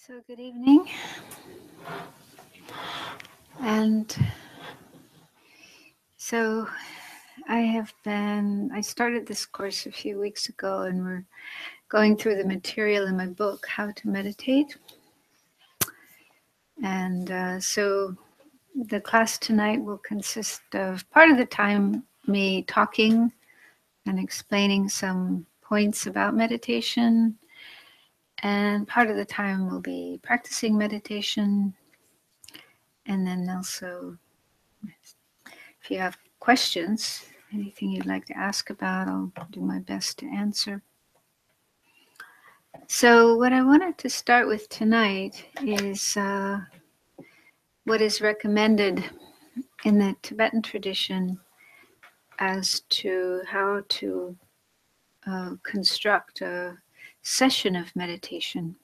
So good evening, and so I started this course a few weeks ago, and we're going through the material in my book, How to Meditate. And so the class tonight will consist of part of the time me talking and explaining some points about meditation, and part of the time will be practicing meditation, and then also if you have questions, anything you'd like to ask about, I'll do my best to answer. So what I wanted to start with tonight is what is recommended in the Tibetan tradition as to how to construct a session of meditation.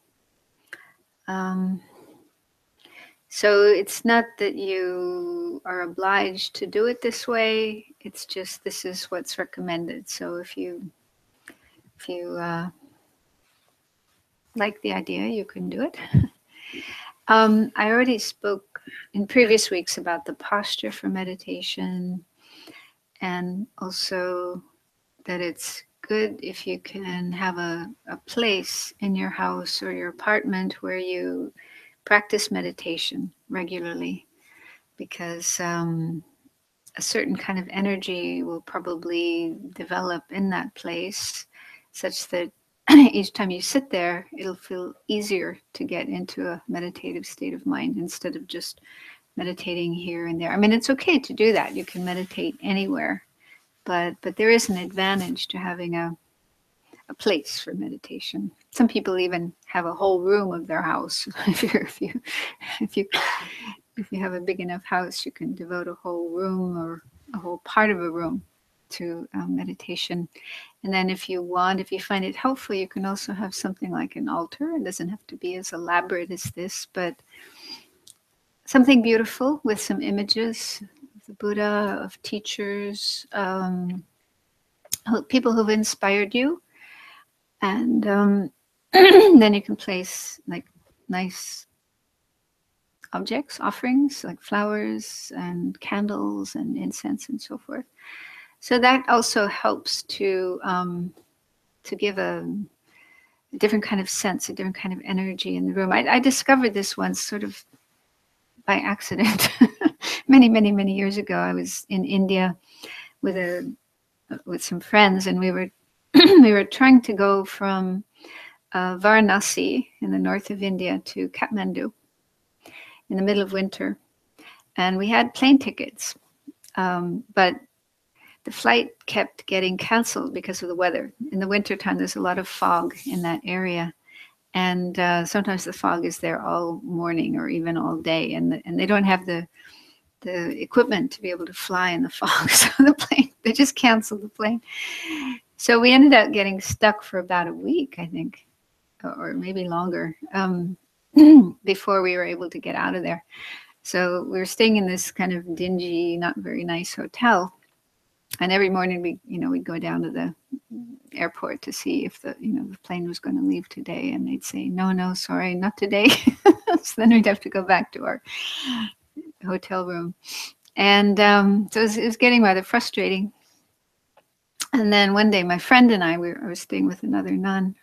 So it's not that you are obliged to do it this way. It's just this is what's recommended. So if you like the idea, you can do it. I already spoke in previous weeks about the posture for meditation, and also that it's good if you can have a place in your house or your apartment where you practice meditation regularly, because a certain kind of energy will probably develop in that place such that each time you sit there, it'll feel easier to get into a meditative state of mind instead of just meditating here and there. I mean, it's okay to do that. You can meditate anywhere, but there is an advantage to having a place for meditation. Some people even have a whole room of their house. If you have a big enough house, you can devote a whole room or a whole part of a room to meditation. And then if you find it helpful, you can also have something like an altar. It doesn't have to be as elaborate as this, but something beautiful with some images of the Buddha, of teachers, people who've inspired you. And then you can place like nice objects, offerings like flowers and candles and incense and so forth. So that also helps to give a different kind of sense, a different kind of energy in the room. I discovered this once sort of by accident. many years ago. I was in India with some friends, and we were we were trying to go from Varanasi in the north of India to Kathmandu in the middle of winter, and we had plane tickets, but the flight kept getting canceled because of the weather. In the wintertime, there's a lot of fog in that area, and sometimes the fog is there all morning or even all day, and they don't have the equipment to be able to fly in the fog, so they just canceled the plane. So we ended up getting stuck for about a week, I think, or maybe longer, before we were able to get out of there. So we were staying in this kind of dingy, not very nice hotel. And every morning we'd go down to the airport to see if the plane was going to leave today. And they'd say, no, sorry, not today. So then we'd have to go back to our hotel room. And so it was getting rather frustrating. And then one day, my friend and I were staying with another nun.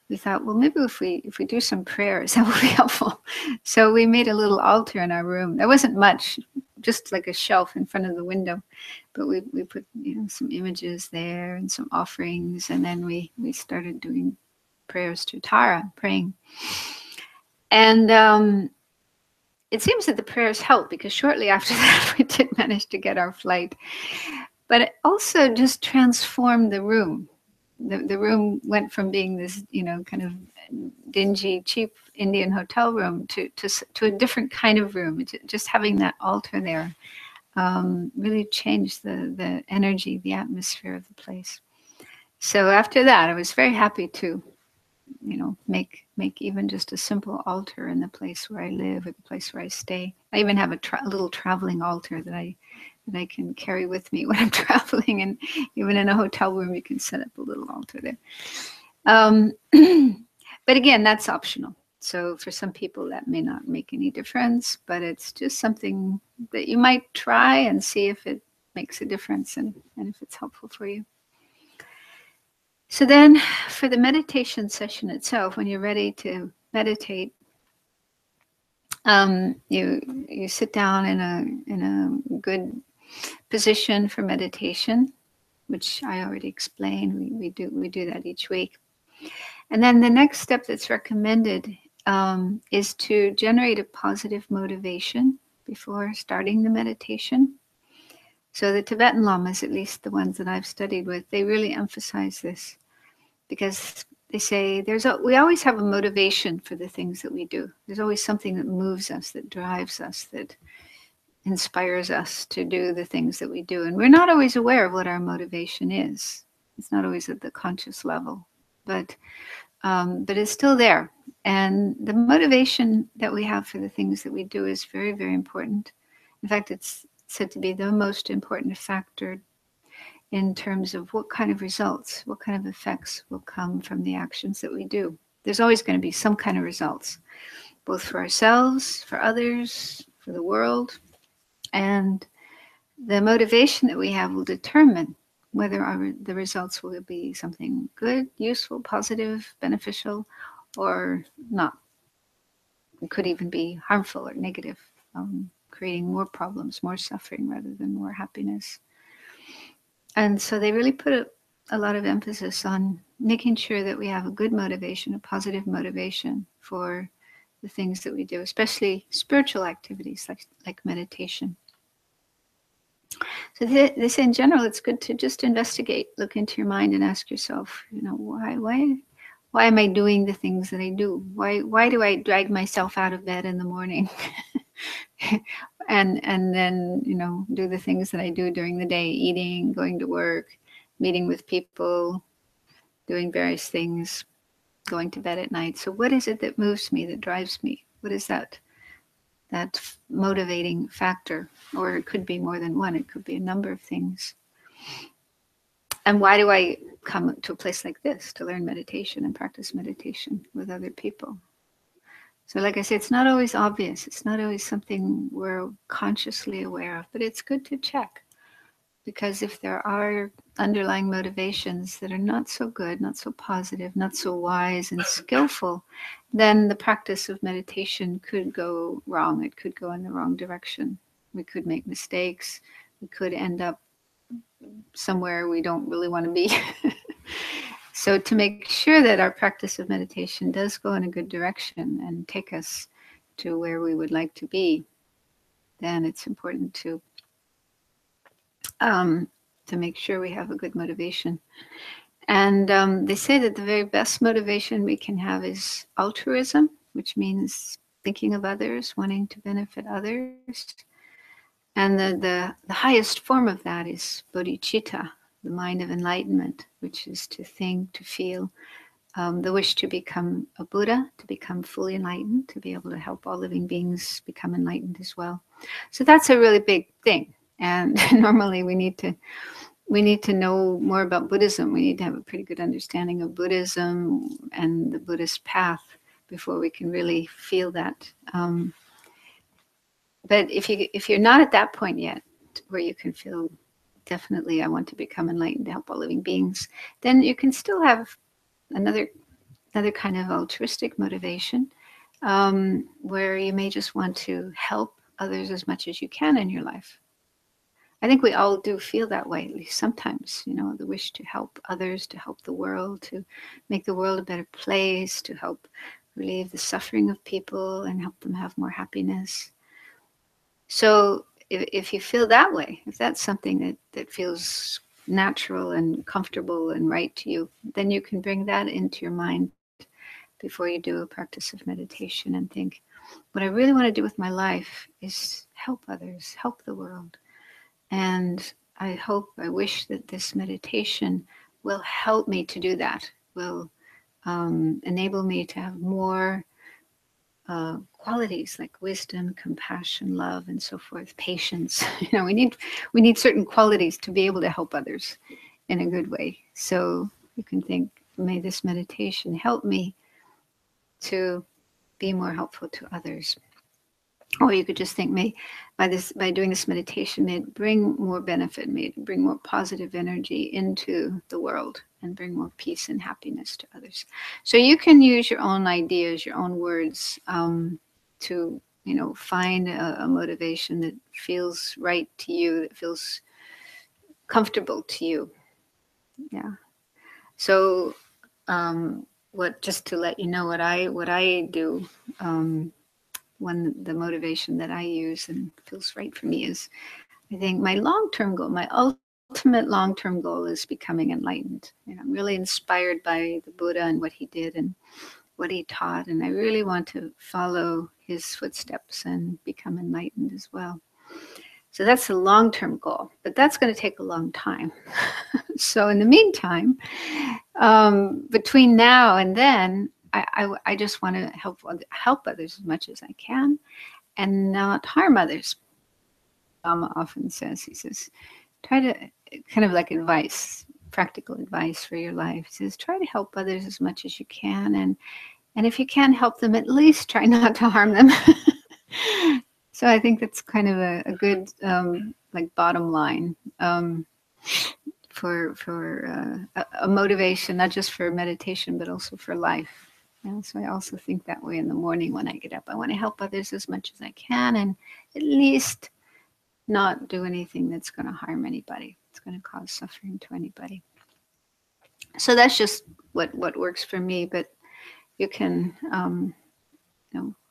We thought, well, maybe if we do some prayers, that would be helpful. So we made a little altar in our room. There wasn't much, just like a shelf in front of the window, but we put some images there and some offerings, and then we started doing prayers to Tara, praying. And it seems that the prayers helped, because shortly after that we did manage to get our flight. But it also just transformed the room. The room went from being this, kind of dingy, cheap Indian hotel room to a different kind of room. Just having that altar there really changed the energy, the atmosphere of the place. So after that, I was very happy to, make even just a simple altar in the place where I live, or the place where I stay. I even have a little traveling altar that I can carry with me when I'm traveling, and even in a hotel room, you can set up a little altar there. But again, that's optional. So for some people that may not make any difference, but it's just something that you might try and see if it makes a difference and if it's helpful for you. So then for the meditation session itself, when you're ready to meditate, you sit down in a good position for meditation, which I already explained. We do that each week. And then the next step that's recommended is to generate a positive motivation before starting the meditation. So the Tibetan Lamas, at least the ones that I've studied with, they really emphasize this because they say we always have a motivation for the things that we do. There's always something that moves us, that drives us, that inspires us to do the things that we do. And we're not always aware of what our motivation is. It's not always at the conscious level, but it's still there. And the motivation that we have for the things that we do is very, very important. In fact, it's said to be the most important factor in terms of what kind of results, what kind of effects will come from the actions that we do. There's always going to be some kind of results, both for ourselves, for others, for the world. And the motivation that we have will determine whether the results will be something good, useful, positive, beneficial, or not. It could even be harmful or negative, creating more problems, more suffering rather than more happiness. And so they really put a lot of emphasis on making sure that we have a good motivation, a positive motivation for the things that we do, especially spiritual activities like meditation. So they say in general, it's good to just investigate, look into your mind and ask yourself, why am I doing the things that I do? Why do I drag myself out of bed in the morning and then, do the things that I do during the day, eating, going to work, meeting with people, doing various things, going to bed at night. So what is it that moves me, that drives me? What is that motivating factor? Or it could be more than one. It could be a number of things. And why do I come to a place like this to learn meditation and practice meditation with other people? So like I said, it's not always obvious. It's not always something we're consciously aware of, but it's good to check. Because if there are underlying motivations that are not so good, not so positive, not so wise and skillful, then the practice of meditation could go wrong. It could go in the wrong direction. We could make mistakes. We could end up somewhere we don't really want to be. So to make sure that our practice of meditation does go in a good direction and take us to where we would like to be, then it's important to make sure we have a good motivation. And they say that the very best motivation we can have is altruism, which means thinking of others, wanting to benefit others. And the highest form of that is bodhicitta, the mind of enlightenment, which is to think, to feel, the wish to become a Buddha, to become fully enlightened, to be able to help all living beings become enlightened as well. So that's a really big thing. And normally we need to know more about Buddhism. We need to have a pretty good understanding of Buddhism and the Buddhist path before we can really feel that. But if you're not at that point yet, where you can feel definitely I want to become enlightened to help all living beings, then you can still have another kind of altruistic motivation, where you may just want to help others as much as you can in your life. I think we all do feel that way, at least sometimes, the wish to help others, to help the world, to make the world a better place, to help relieve the suffering of people and help them have more happiness. So if you feel that way, if that's something that feels natural and comfortable and right to you, then you can bring that into your mind before you do a practice of meditation and think, what I really want to do with my life is help others, help the world. And I wish that this meditation will help me to do that, will enable me to have more qualities like wisdom, compassion, love, and so forth, patience. We need certain qualities to be able to help others in a good way. So you can think, may this meditation help me to be more helpful to others. Or you could just think, may by doing this meditation, may it bring more benefit, may it bring more positive energy into the world and bring more peace and happiness to others. So you can use your own ideas, your own words, to find a motivation that feels right to you, that feels comfortable to you. Yeah. So what just to let you know what I do, when the motivation that I use and feels right for me is, I think my long-term goal, my ultimate long-term goal is becoming enlightened. I'm really inspired by the Buddha and what he did and what he taught, and I really want to follow his footsteps and become enlightened as well. So that's a long-term goal, but that's going to take a long time. So in the meantime, between now and then, I just want to help others as much as I can and not harm others. Lama often says, he says, try to, kind of like advice, practical advice for your life. He says, try to help others as much as you can, and if you can help them, at least try not to harm them. So I think that's kind of a good like bottom line, for a motivation, not just for meditation, but also for life. So I also think that way in the morning when I get up. I want to help others as much as I can, and at least not do anything that's going to harm anybody. It's going to cause suffering to anybody. So that's just what works for me. But you can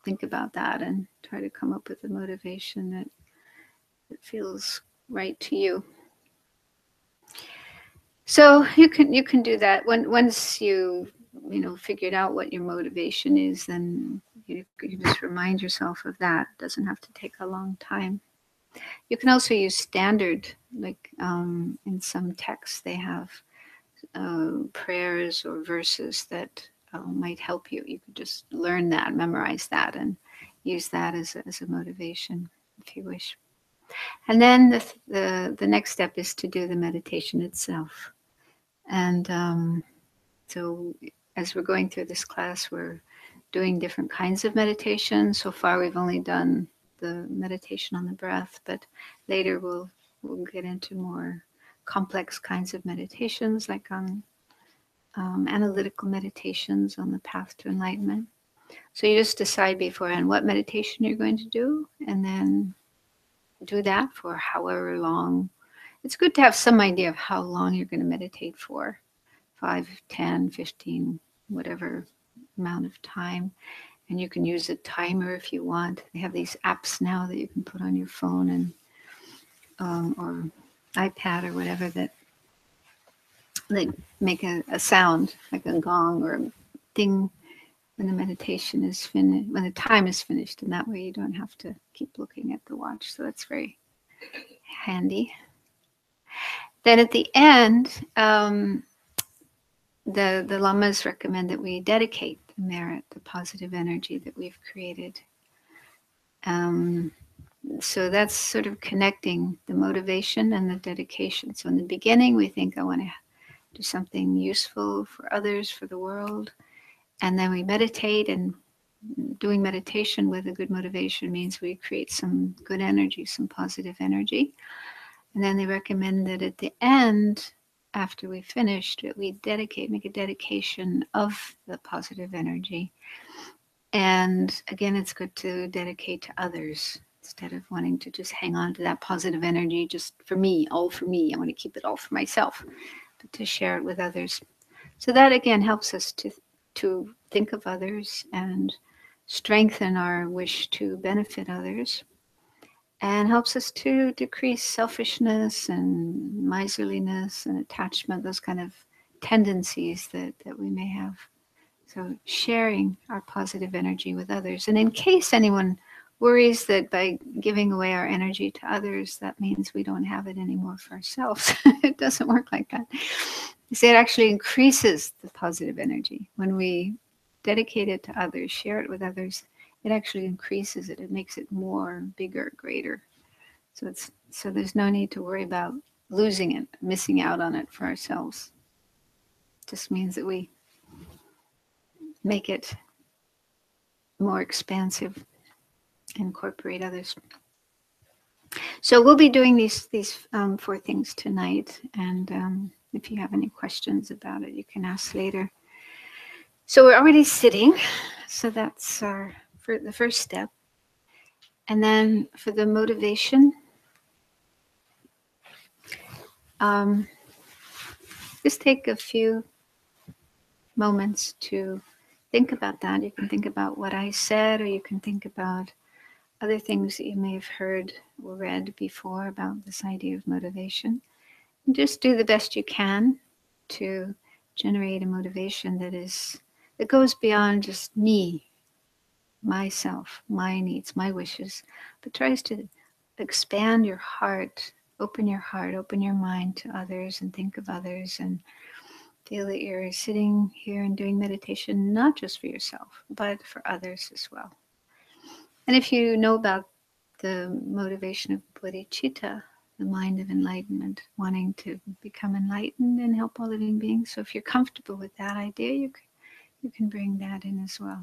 think about that and try to come up with a motivation that feels right to you. So you can do that once you figured out what your motivation is. Then you just remind yourself of that. It doesn't have to take a long time. You can also use standard, like in some texts they have prayers or verses that might help you. You could just learn that, memorize that, and use that as a motivation if you wish. And then the next step is to do the meditation itself. And so as we're going through this class, we're doing different kinds of meditation. So far, we've only done the meditation on the breath, but later we'll get into more complex kinds of meditations, like on analytical meditations on the path to enlightenment. So you just decide beforehand what meditation you're going to do, and then do that for however long. It's good to have some idea of how long you're going to meditate for, 5, 10, 15, whatever amount of time. And you can use a timer if you want. They have these apps now that you can put on your phone and or iPad or whatever that make a sound, like a gong or a ding, when the meditation is finished, when the time is finished, and that way you don't have to keep looking at the watch. So that's very handy. Then at the end, the lamas recommend that we dedicate the merit, the positive energy that we've created. So that's sort of connecting the motivation and the dedication. So in the beginning, we think, I want to do something useful for others, for the world. And then we meditate, and doing meditation with a good motivation means we create some good energy, some positive energy. And then they recommend that at the end, after we finished, that we make a dedication of the positive energy. And again, it's good to dedicate to others instead of wanting to just hang on to that positive energy just for me, all for me. I want to keep it all for myself, but to share it with others. So that again helps us to think of others and strengthen our wish to benefit others, and helps us to decrease selfishness and miserliness and attachment, those kind of tendencies that we may have. So sharing our positive energy with others. And in case anyone worries that by giving away our energy to others, that means we don't have it anymore for ourselves. It doesn't work like that. You see, it actually increases the positive energy. When we dedicate it to others, share it with others, it actually increases it. It makes it more, bigger, greater. So there's no need to worry about losing it, missing out on it for ourselves. It just means that we make it more expansive, incorporate others. So we'll be doing these 4 things tonight, and if you have any questions about it, you can ask later. So we're already sitting, so that's for the first step, and then for the motivation, um, just take a few moments to think about that. You can think about what I said, or you can think about other things that you may have heard or read before about this idea of motivation. And just do the best you can to generate a motivation that goes beyond just me, myself, my needs, my wishes, but tries to expand your heart, open your mind to others and think of others, and feel that you're sitting here and doing meditation not just for yourself, but for others as well. And if you know about the motivation of bodhicitta, the mind of enlightenment, wanting to become enlightened and help all living beings, so if you're comfortable with that idea, you can bring that in as well.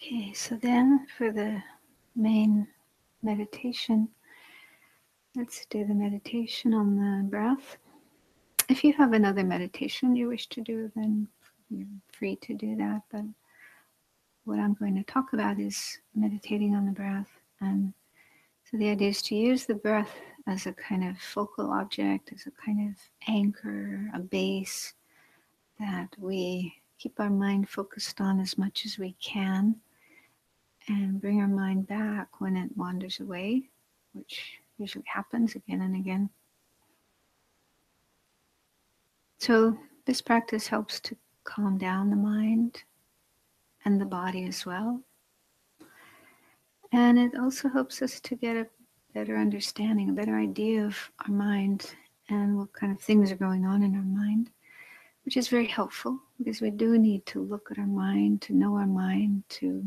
Okay, so then for the main meditation, let's do the meditation on the breath. If you have another meditation you wish to do, then you're free to do that. But what I'm going to talk about is meditating on the breath. And so the idea is to use the breath as a kind of focal object, as a kind of anchor, a base that we keep our mind focused on as much as we can, and bring our mind back when it wanders away, which usually happens again and again. So this practice helps to calm down the mind and the body as well. And it also helps us to get a better understanding, a better idea of our mind and what kind of things are going on in our mind, which is very helpful because we do need to look at our mind, to know our mind, to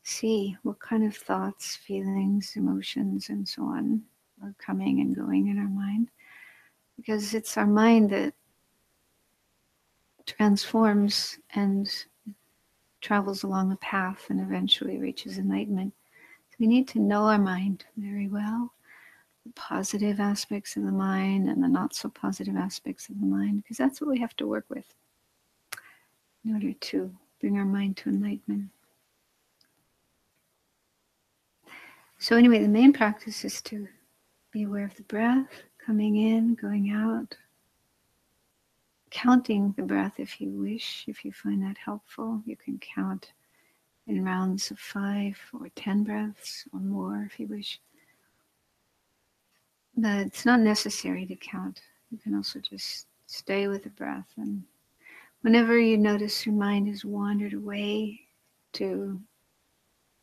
see what kind of thoughts, feelings, emotions, and so on are coming and going in our mind. Because it's our mind that transforms and travels along a path and eventually reaches enlightenment. So we need to know our mind very well, the positive aspects of the mind and the not so positive aspects of the mind, because that's what we have to work with in order to bring our mind to enlightenment. So anyway, the main practice is to be aware of the breath coming in, going out, counting the breath if you wish, if you find that helpful. You can count in rounds of 5 or 10 breaths or more if you wish. But it's not necessary to count. You can also just stay with the breath. And whenever you notice your mind has wandered away to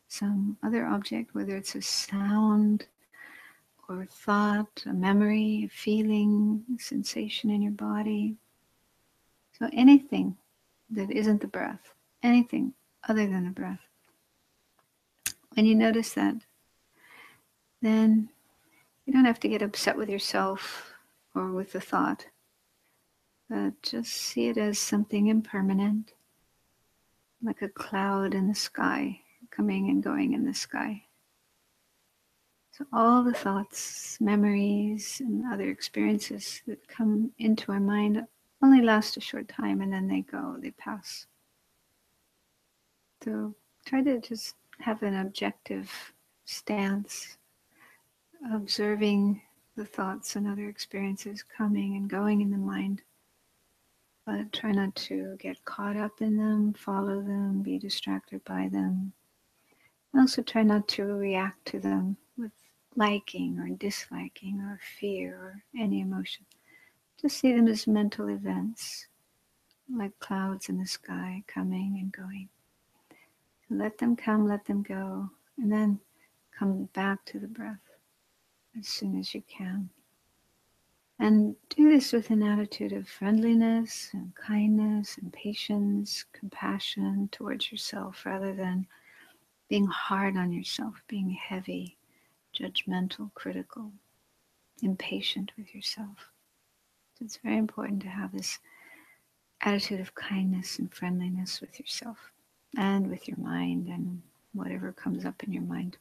some other object, whether it's a sound or a thought, a memory, a feeling, a sensation in your body. So anything that isn't the breath, anything other than the breath. When you notice that, then you don't have to get upset with yourself or with the thought, but just see it as something impermanent, like a cloud in the sky, coming and going in the sky. So all the thoughts, memories, and other experiences that come into our mind only last a short time and then they go, they pass. So try to just have an objective stance, observing the thoughts and other experiences coming and going in the mind. But try not to get caught up in them, follow them, be distracted by them. And also try not to react to them with liking or disliking or fear or any emotion. Just see them as mental events, like clouds in the sky coming and going. So let them come, let them go, and then come back to the breath as soon as you can. And do this with an attitude of friendliness and kindness and patience, compassion towards yourself rather than being hard on yourself, being heavy, judgmental, critical, impatient with yourself. So it's very important to have this attitude of kindness and friendliness with yourself and with your mind and whatever comes up in your mind.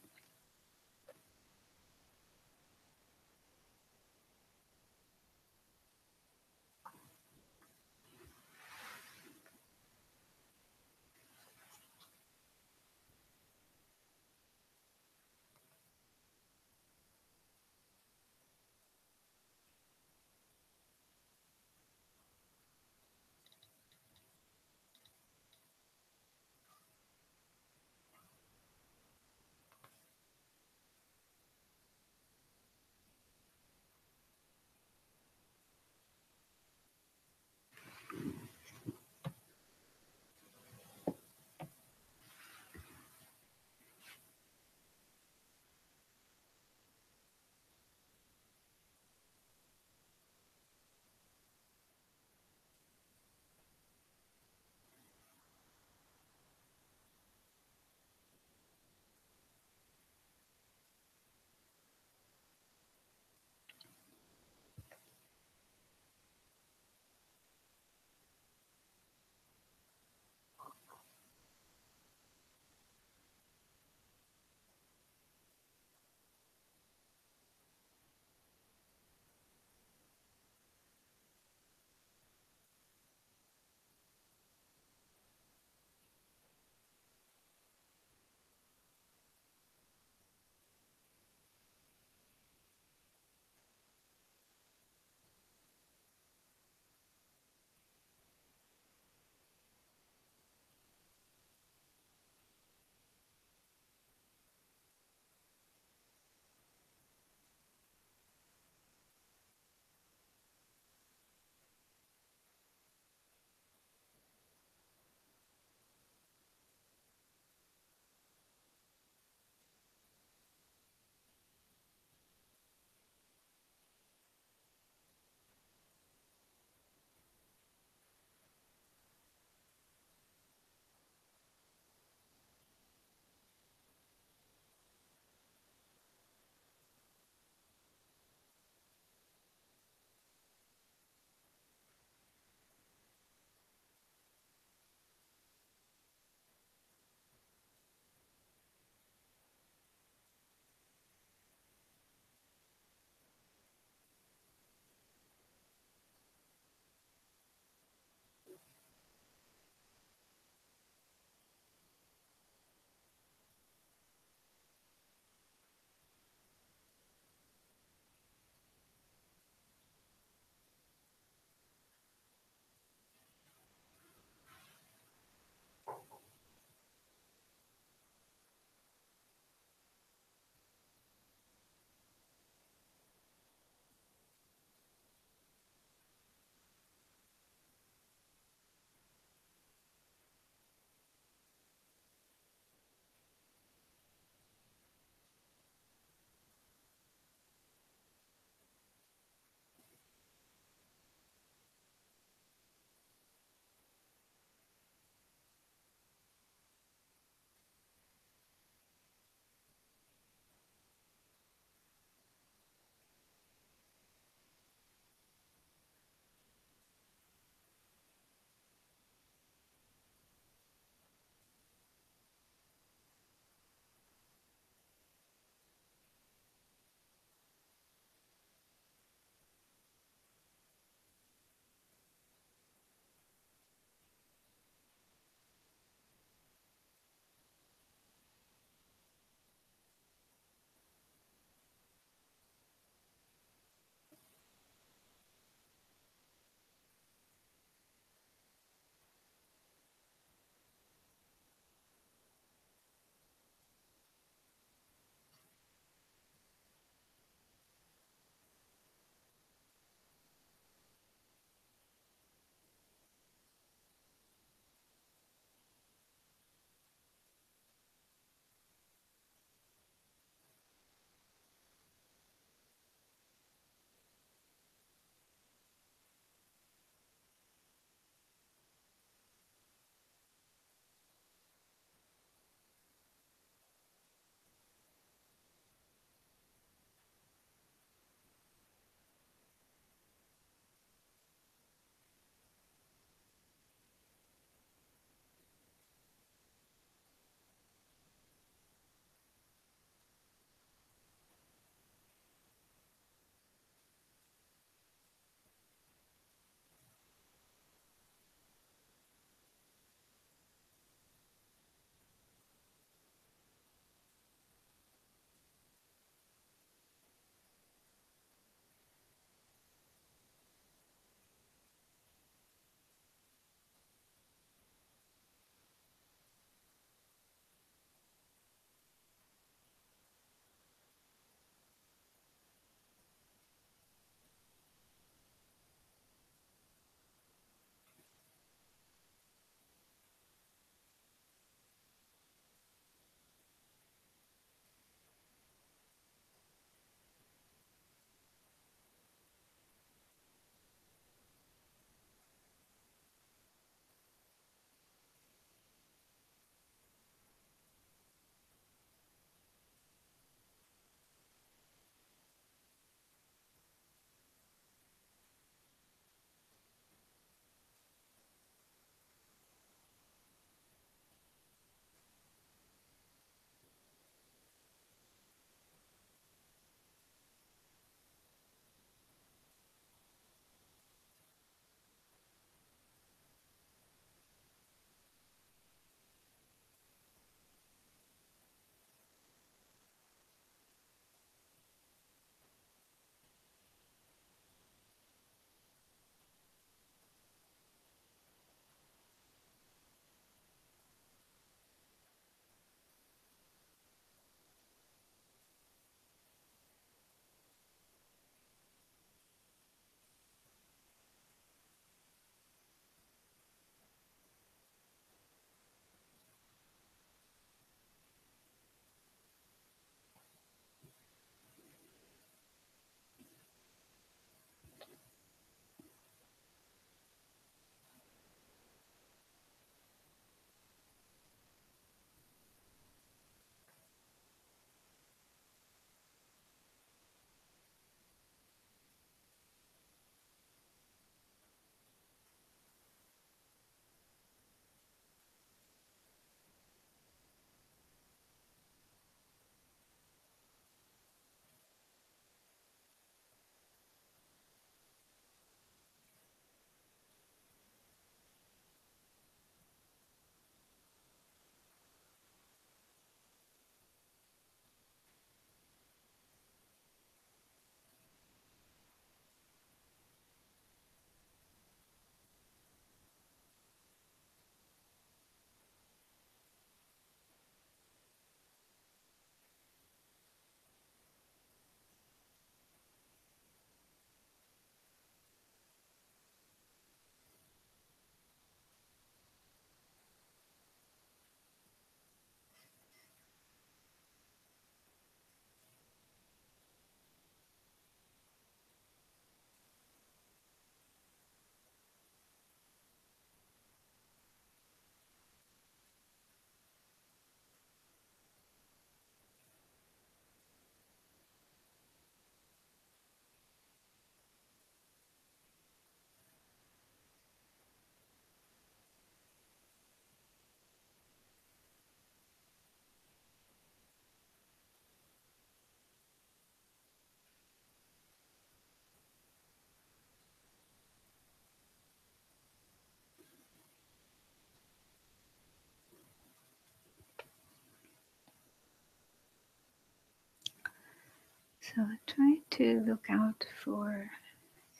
So try to look out for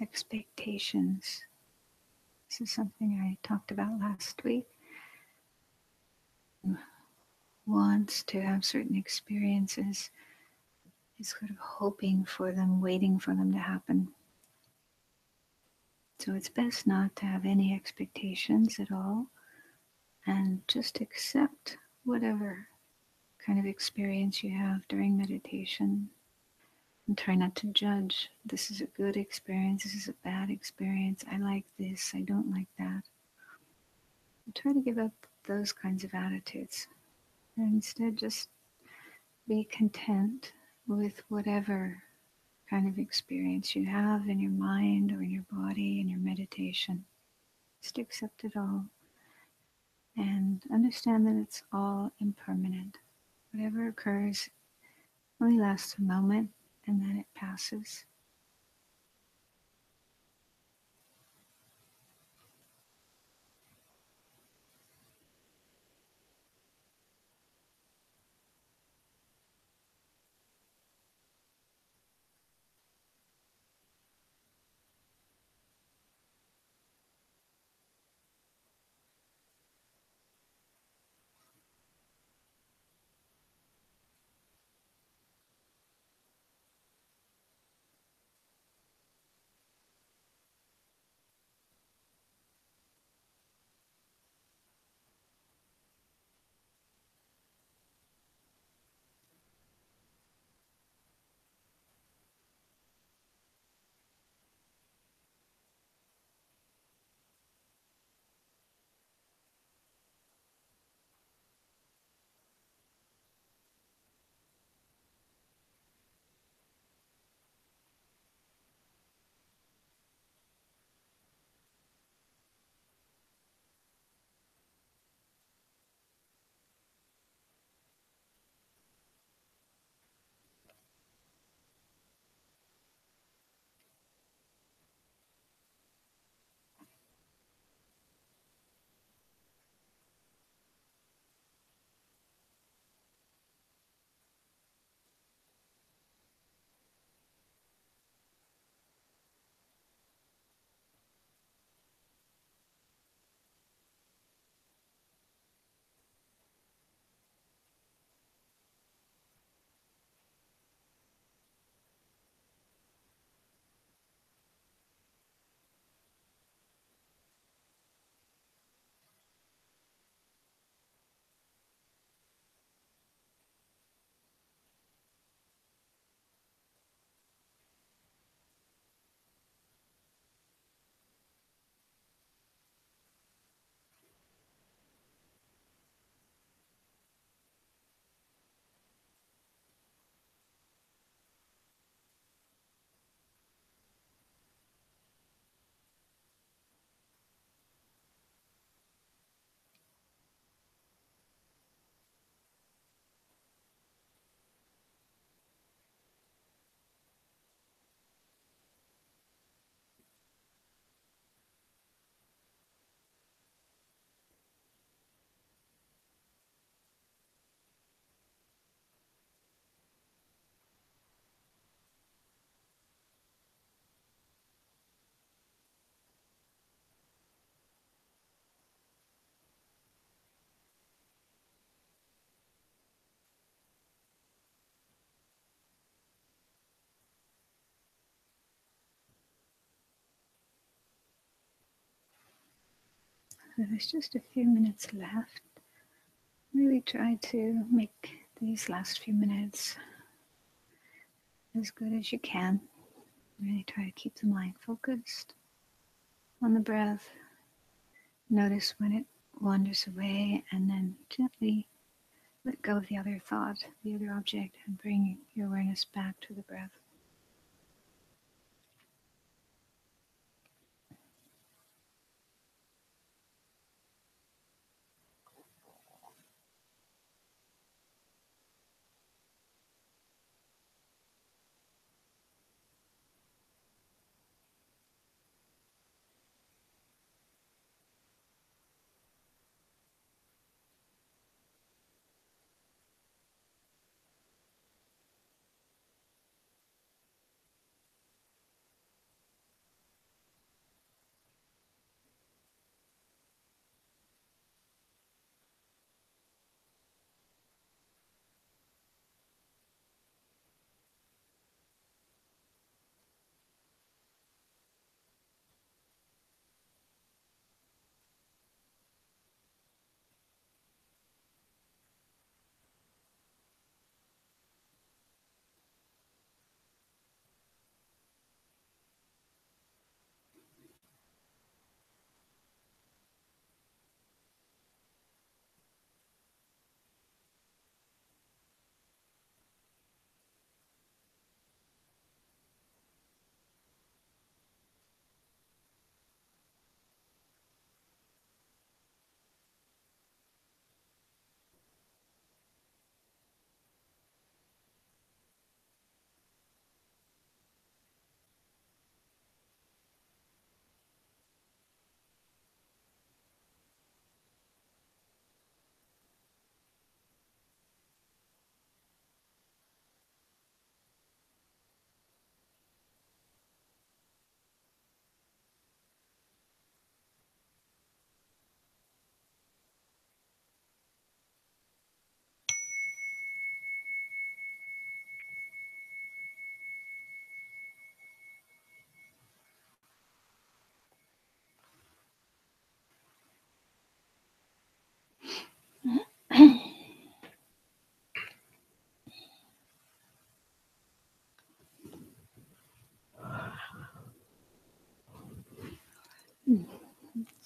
expectations. This is something I talked about last week. Wants to have certain experiences is sort of hoping for them, waiting for them to happen. So it's best not to have any expectations at all and just accept whatever kind of experience you have during meditation. And try not to judge. This is a good experience. This is a bad experience. I like this. I don't like that. Try to give up those kinds of attitudes. And instead, just be content with whatever kind of experience you have in your mind or in your body in your meditation. Just accept it all and understand that it's all impermanent. Whatever occurs only lasts a moment and then it passes. So there's just a few minutes left. Really try to make these last few minutes as good as you can. Really try to keep the mind focused on the breath. Notice when it wanders away and then gently let go of the other thought, the other object, and bring your awareness back to the breath.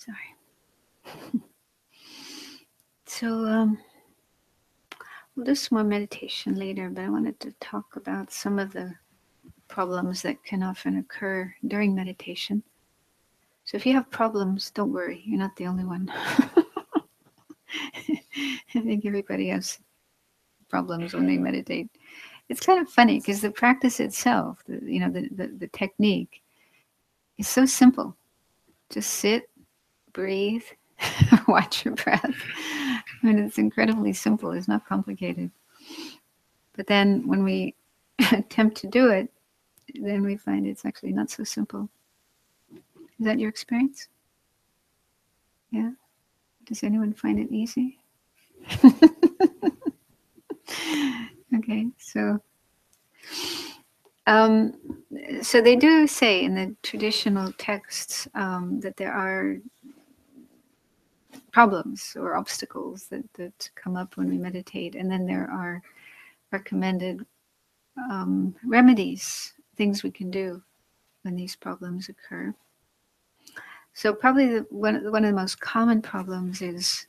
Sorry. So we'll do some more meditation later, but I wanted to talk about some of the problems that can often occur during meditation. So if you have problems, don't worry, you're not the only one. I think everybody has problems when they meditate. It's kind of funny because the practice itself, the technique is so simple. Just sit, breathe, watch your breath. I mean, it's incredibly simple. It's not complicated. But then when we attempt to do it, then we find it's actually not so simple. Is that your experience? Yeah? Does anyone find it easy? Okay, um, so they do say in the traditional texts that there are problems or obstacles that come up when we meditate, and then there are recommended remedies, things we can do when these problems occur. So probably one of the most common problems is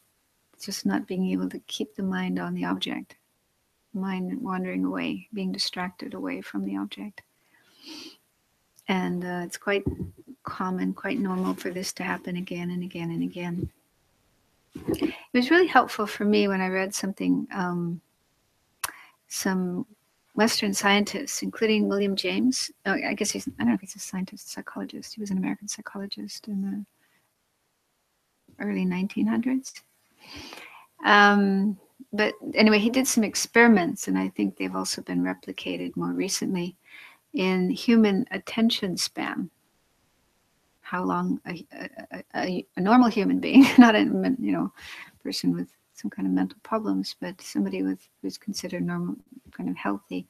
just not being able to keep the mind on the object, mind wandering away, being distracted away from the object. And it's quite common, quite normal for this to happen again and again and again. It was really helpful for me when I read something, some Western scientists, including William James. Oh, I guess I don't know if he's a scientist, psychologist. He was an American psychologist in the early 1900s. But anyway, he did some experiments, and I think they've also been replicated more recently in human attention span. How long a normal human being, not a person with some kind of mental problems, but somebody who's considered normal, kind of healthy,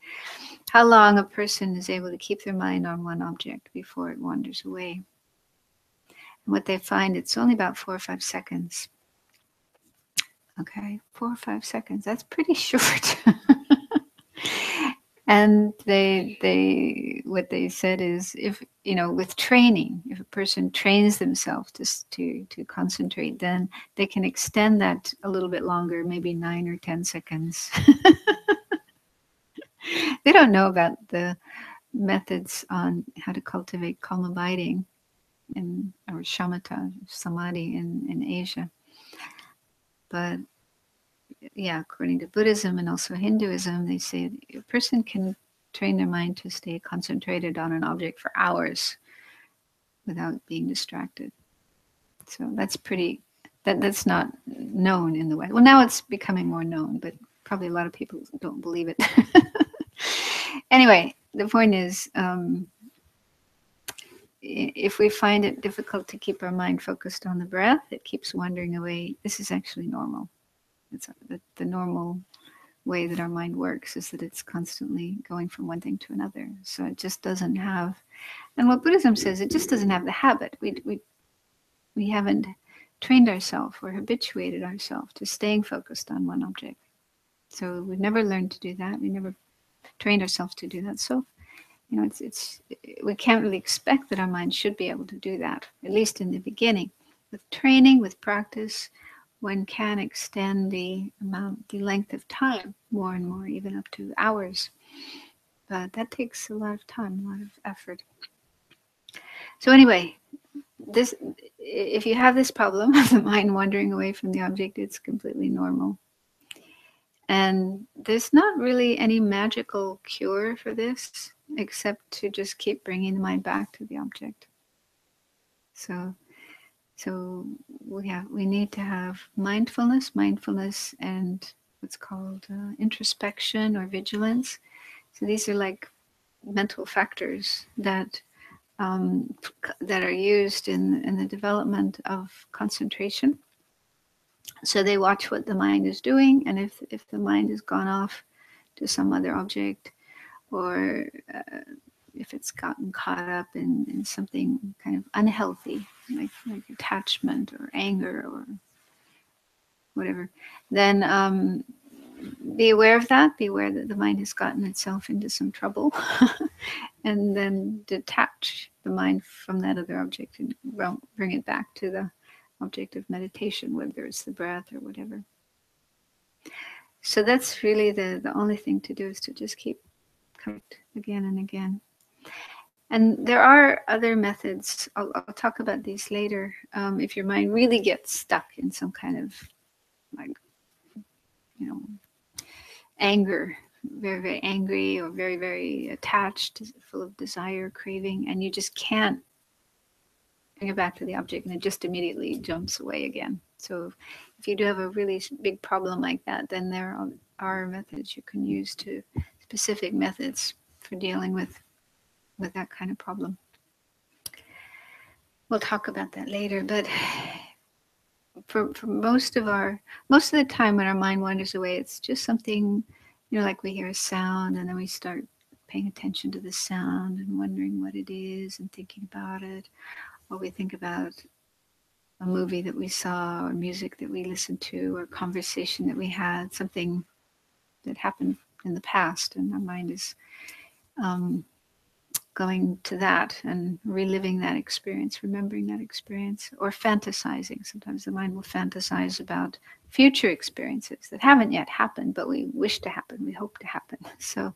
how long a person is able to keep their mind on one object before it wanders away. And what they find, it's only about 4 or 5 seconds. Okay, 4 or 5 seconds. That's pretty short. And what they said is, if with training, if a person trains themselves to concentrate, then they can extend that a little bit longer, maybe 9 or 10 seconds. They don't know about the methods on how to cultivate calm abiding or shamatha, samadhi in Asia. But yeah, according to Buddhism and also Hinduism, they say a person can train their mind to stay concentrated on an object for hours without being distracted. So that's not known in the West. Well, now it's becoming more known, but probably a lot of people don't believe it. Anyway, the point is, if we find it difficult to keep our mind focused on the breath, it keeps wandering away. This is actually normal. It's the normal way that our mind works, is that it's constantly going from one thing to another. So it just doesn't have, and what Buddhism says, it just doesn't have the habit. We haven't trained ourselves or habituated ourselves to staying focused on one object. So we've never learned to do that. We never trained ourselves to do that. So we can't really expect that our mind should be able to do that, at least in the beginning. With training, with practice, one can extend the length of time more and more, even up to hours. But that takes a lot of time, a lot of effort. So anyway, if you have this problem of the mind wandering away from the object, it's completely normal. And there's not really any magical cure for this, except to just keep bringing the mind back to the object. So we need to have mindfulness, and what's called introspection or vigilance. So these are like mental factors that are used in the development of concentration. So they watch what the mind is doing, and if the mind has gone off to some other object, or if it's gotten caught up in something kind of unhealthy, like attachment or anger or whatever, then be aware of that. Be aware that the mind has gotten itself into some trouble, and then detach the mind from that other object and bring it back to object of meditation, whether it's the breath or whatever. So that's really the only thing to do, is to just keep coming again and again. And there are other methods. I'll talk about these later. If your mind really gets stuck in some kind of, like, anger, very, very angry, or very, very attached, full of desire, craving, and you just can't bring it back to the object, and it just immediately jumps away again. So if you do have a really big problem like that, then there are methods you can use, specific methods for dealing with that kind of problem. We'll talk about that later, but for most of the time when our mind wanders away, it's just something, like we hear a sound and then we start paying attention to the sound and wondering what it is and thinking about it, or we think about a movie that we saw, or music that we listened to, or conversation that we had, something that happened in the past, and our mind is going to that and reliving that experience, remembering that experience, or fantasizing. Sometimes the mind will fantasize about future experiences that haven't yet happened, but we wish to happen, we hope to happen. So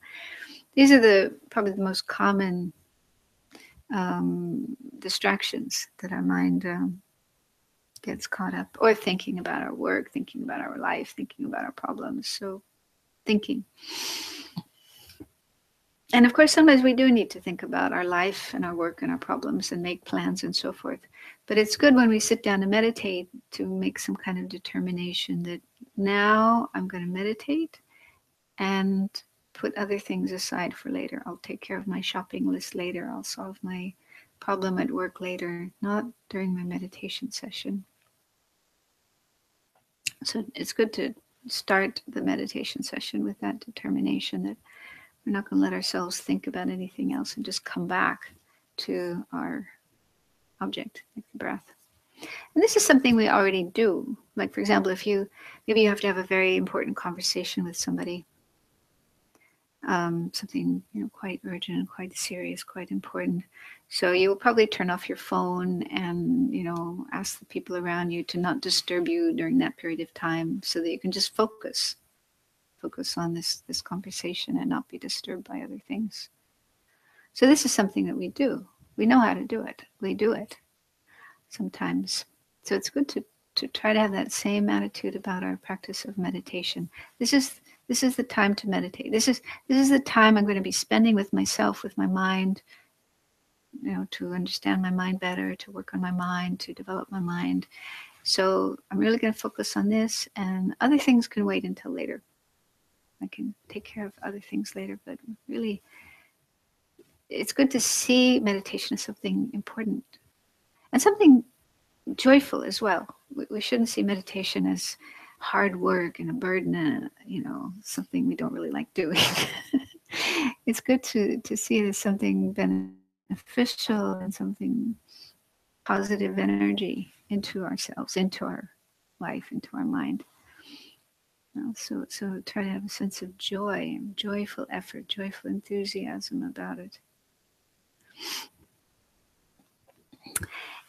these are probably the most common distractions that our mind gets caught up, or thinking about our work, thinking about our life, thinking about our problems. So thinking. And of course, sometimes we do need to think about our life and our work and our problems and make plans and so forth. But it's good when we sit down to meditate to make some kind of determination that now I'm going to meditate and put other things aside for later. I'll take care of my shopping list later. I'll solve my problem at work later, not during my meditation session. So it's good to start the meditation session with that determination that we're not going to let ourselves think about anything else and just come back to our object, like the breath. And this is something we already do. Like, for example, maybe you have to have a very important conversation with somebody, something quite urgent, quite serious, quite important. So you will probably turn off your phone and ask the people around you to not disturb you during that period of time, so that you can just focus on this conversation and not be disturbed by other things. So this is something that we do. We know how to do it. We do it sometimes. So it's good to try to have that same attitude about our practice of meditation. This is the time to meditate. This is the time I'm going to be spending with myself, with my mind, to understand my mind better, to work on my mind, to develop my mind. So I'm really going to focus on this, and other things can wait until later. I can take care of other things later, but really, it's good to see meditation as something important and something joyful as well. We shouldn't see meditation as hard work and a burden and, something we don't really like doing. It's good to see it as something beneficial and something positive energy into ourselves, into our life, into our mind. So try to have a sense of joy, joyful effort, joyful enthusiasm about it.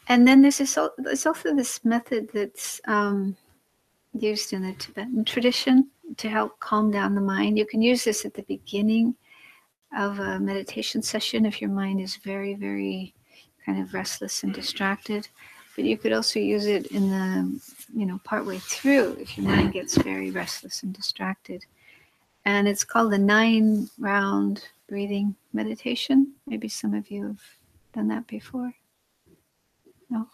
And then there's also this method that's used in the Tibetan tradition to help calm down the mind. You can use this at the beginning of a meditation session if your mind is very, very kind of restless and distracted. But you could also use it in the, partway through if your mind gets very restless and distracted. And it's called the 9-round breathing meditation. Maybe some of you have done that before. No?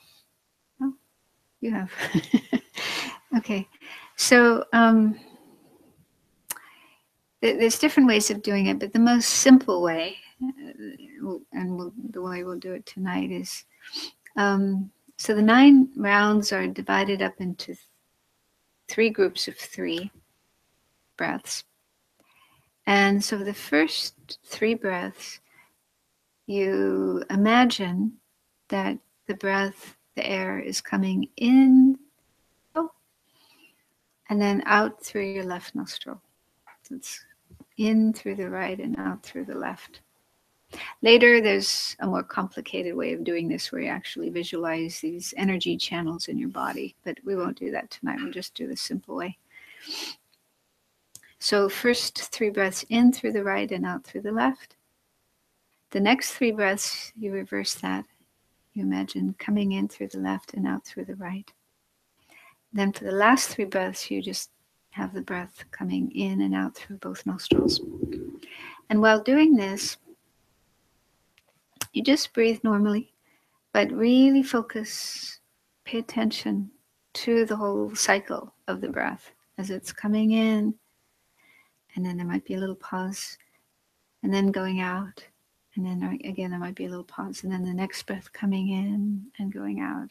You have. Okay. So there's different ways of doing it, but the most simple way, the way we'll do it tonight is, so the 9 rounds are divided up into 3 groups of 3 breaths. And so the first 3 breaths, you imagine that the air is coming in and then out through your left nostril. So it's in through the right and out through the left. Later, there's a more complicated way of doing this where you actually visualize these energy channels in your body, but we won't do that tonight. We'll just do the simple way. So, first 3 breaths in through the right and out through the left. The next 3 breaths, you reverse that. You imagine coming in through the left and out through the right. Then for the last 3 breaths, you just have the breath coming in and out through both nostrils. And while doing this, you just breathe normally, but really focus, pay attention to the whole cycle of the breath as it's coming in, and then there might be a little pause, and then going out, and then again there might be a little pause, and then the next breath coming in and going out,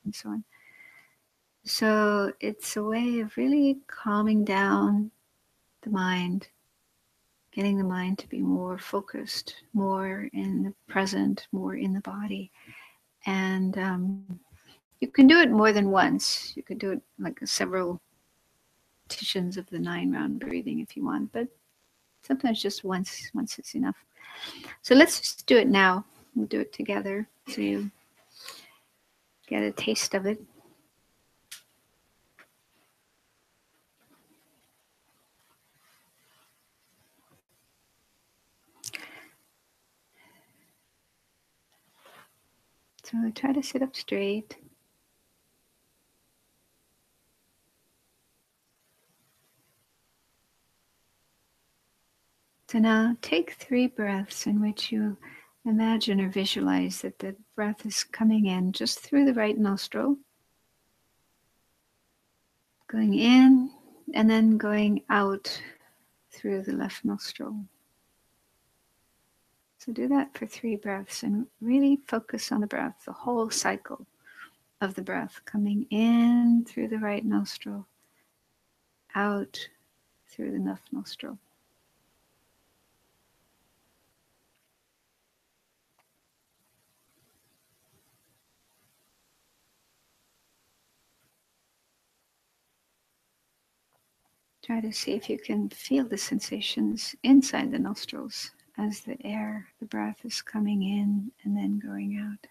and so on. So it's a way of really calming down the mind, getting the mind to be more focused, more in the present, more in the body. And you can do it more than once. You could do it like several repetitions of the 9 round breathing if you want, but sometimes just once is enough. So let's just do it now. We'll do it together so you get a taste of it. So try to sit up straight. So now take 3 breaths in which you imagine or visualize that the breath is coming in just through the right nostril, going in, and then going out through the left nostril. So do that for 3 breaths and really focus on the breath, the whole cycle of the breath, coming in through the right nostril, out through the left nostril. Try to see if you can feel the sensations inside the nostrils as the air, the breath is coming in and then going out.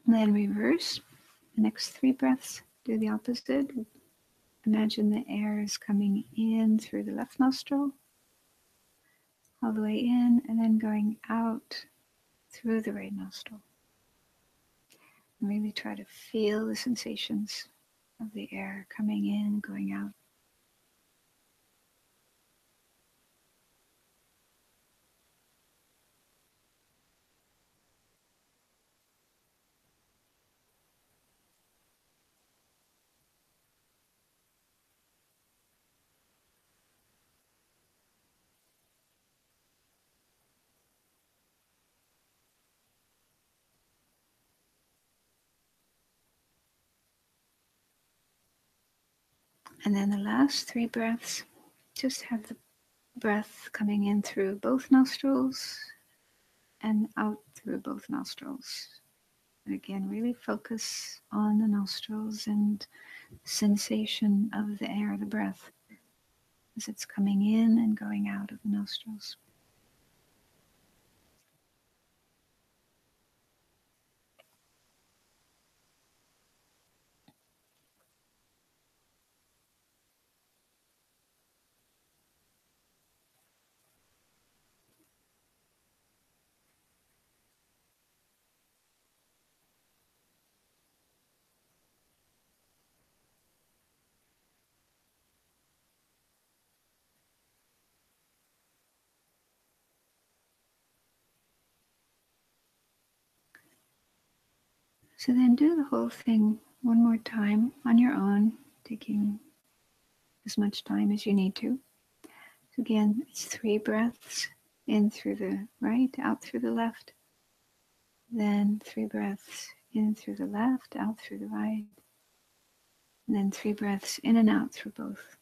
And then reverse. The next 3 breaths, do the opposite. Imagine the air is coming in through the left nostril, all the way in, and then going out through the right nostril. And really try to feel the sensations of the air coming in, going out. And then the last 3 breaths, just have the breath coming in through both nostrils and out through both nostrils. And again, really focus on the nostrils and sensation of the air, the breath, as it's coming in and going out of the nostrils. So then do the whole thing one more time on your own, taking as much time as you need to. So again, it's 3 breaths in through the right, out through the left. Then 3 breaths in through the left, out through the right. And then 3 breaths in and out through both.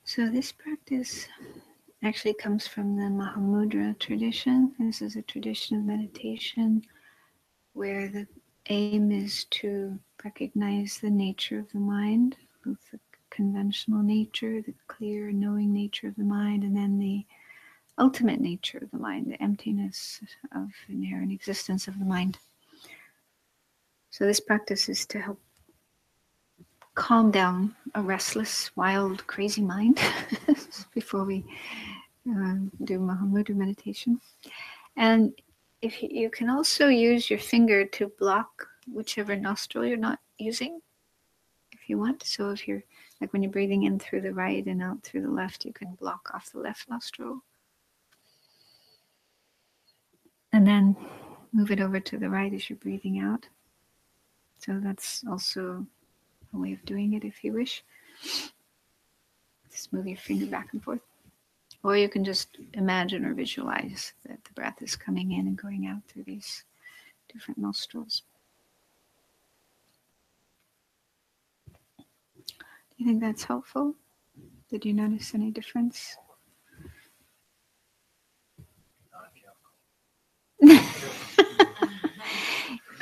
So this practice actually comes from the Mahamudra tradition. This is a tradition of meditation where the aim is to recognize the nature of the mind, both the conventional nature, the clear, knowing nature of the mind, and then the ultimate nature of the mind, the emptiness of inherent existence of the mind. So this practice is to help calm down a restless, wild, crazy mind before we do Mahamudra meditation. And if you can also use your finger to block whichever nostril you're not using, if you want. So if you're like when you're breathing in through the right and out through the left, you can block off the left nostril. And then move it over to the right as you're breathing out. So that's also a way of doing it if you wish. Just move your finger back and forth. Or you can just imagine or visualize that the breath is coming in and going out through these different nostrils. Do you think that's helpful? Did you notice any difference?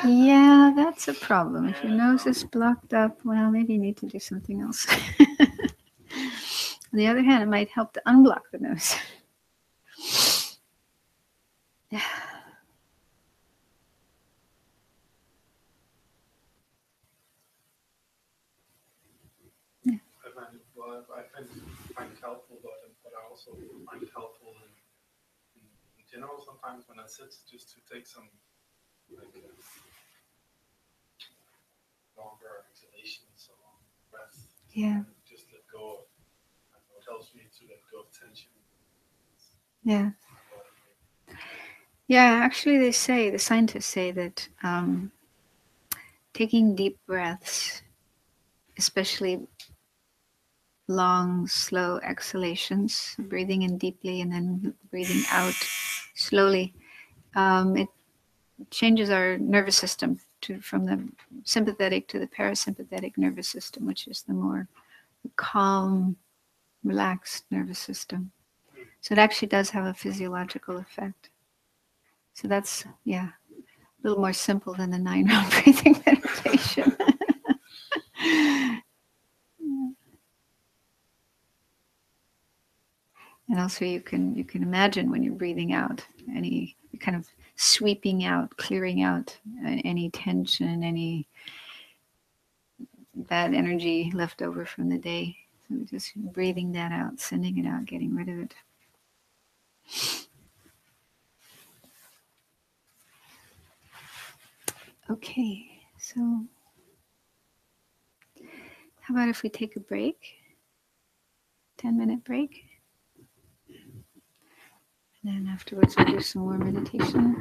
Yeah, that's a problem. If your nose is blocked up, well, maybe you need to do something else. On the other hand, it might help to unblock the nose. Yeah. I find it helpful, but I also find it helpful in general sometimes when I sit, just to take some like longer exhalations or long breaths. Yeah. Just let go. It helps me to let go of tension. Yeah. Yeah, actually, the scientists say that taking deep breaths, especially long, slow exhalations, breathing in deeply and then breathing out slowly, it changes our nervous system from the sympathetic to the parasympathetic nervous system, which is the more calm, relaxed nervous system. So it actually does have a physiological effect. So that's, yeah, a little more simple than the 9-round breathing meditation. And also you can imagine when you're breathing out any kind of sweeping out, clearing out any tension, any bad energy left over from the day. So just breathing that out, sending it out, getting rid of it. Okay, so how about if we take a break? 10-minute break. And then afterwards we'll do some more meditation.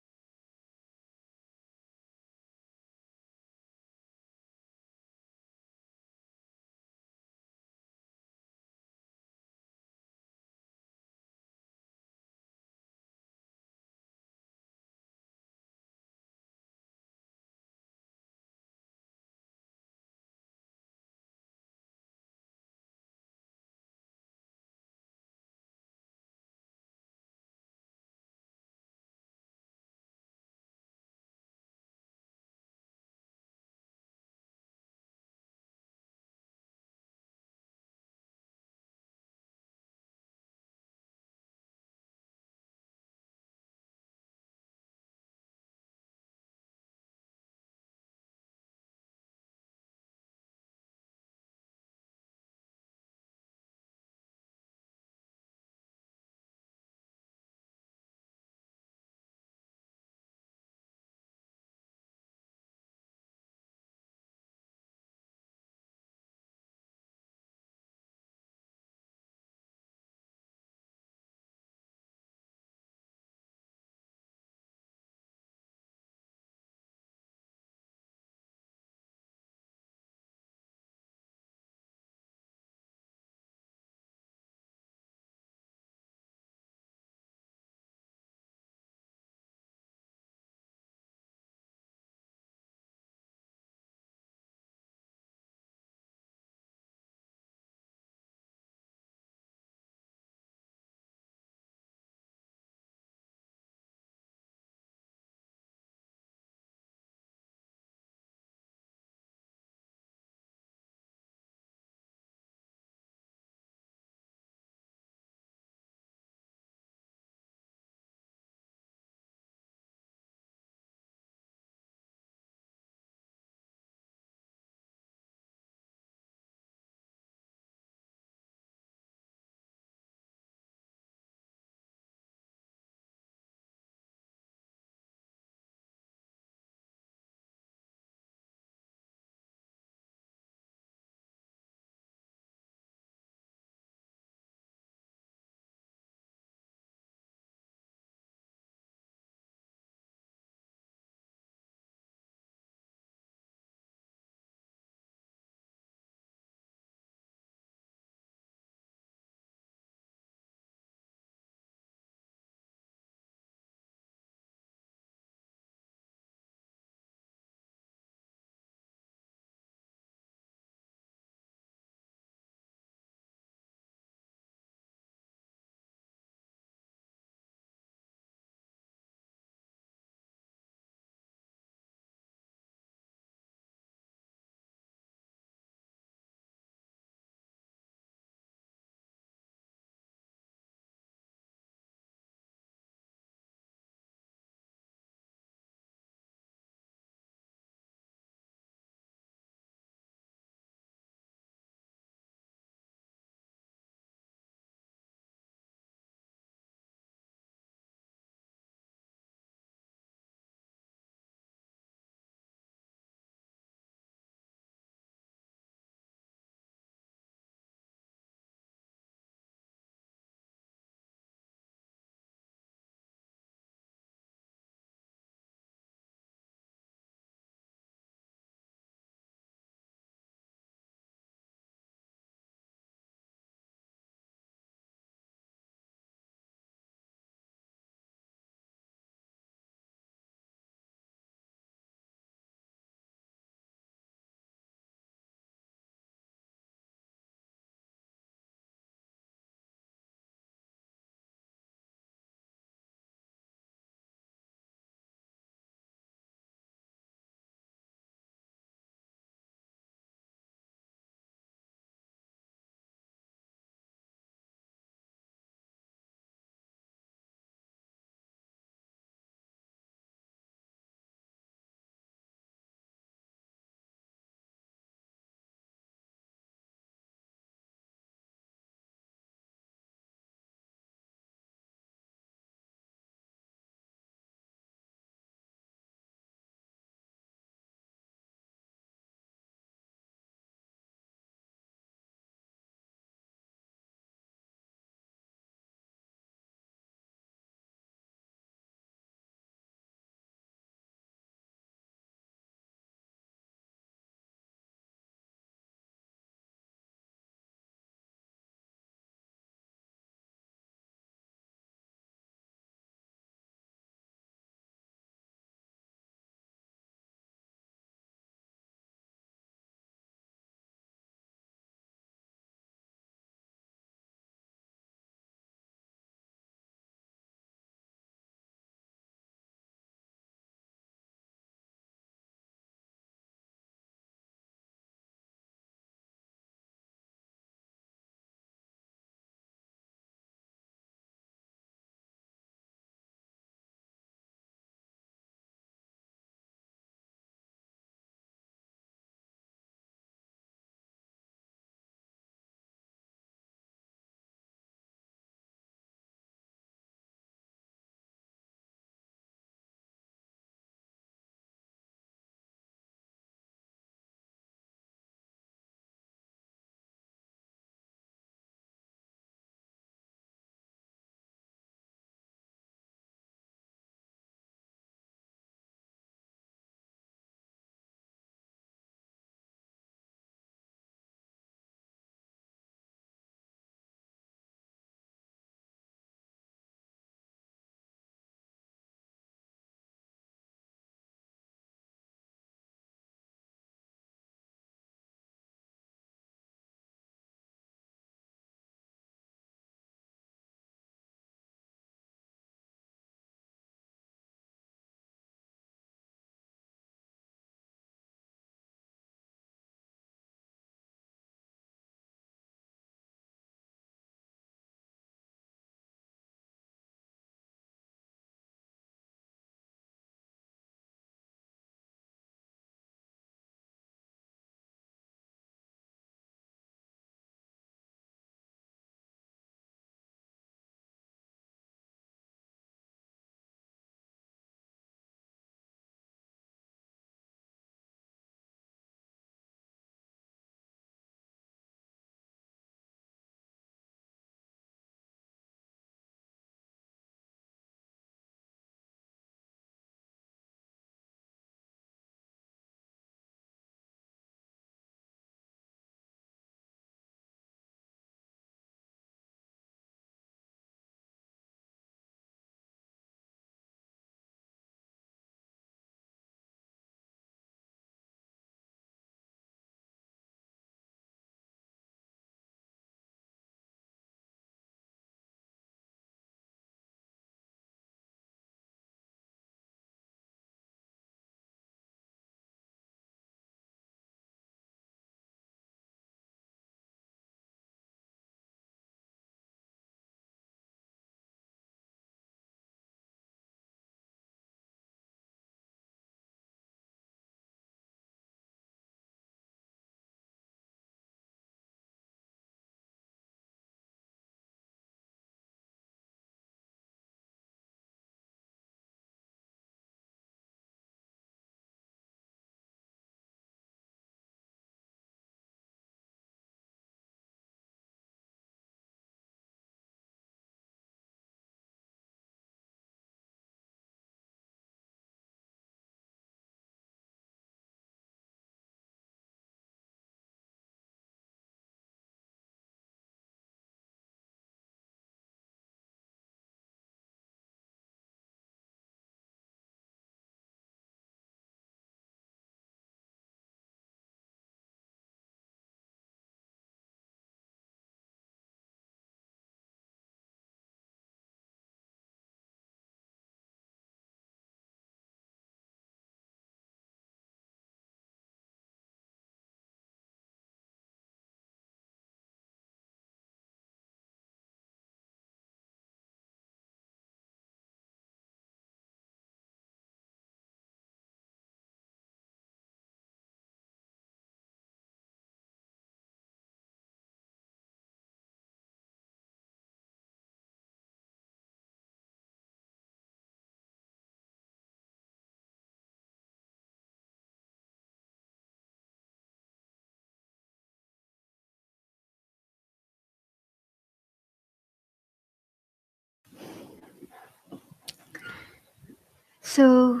So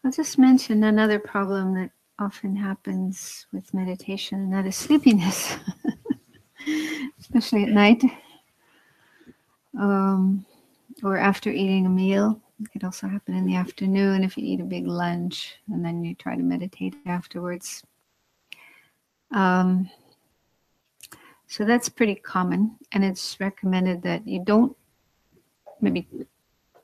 I'll just mention another problem that often happens with meditation, and that is sleepiness, especially at night, um, or after eating a meal. It could also happen in the afternoon if you eat a big lunch and then you try to meditate afterwards. Um, so that's pretty common, and it's recommended that you don't, maybe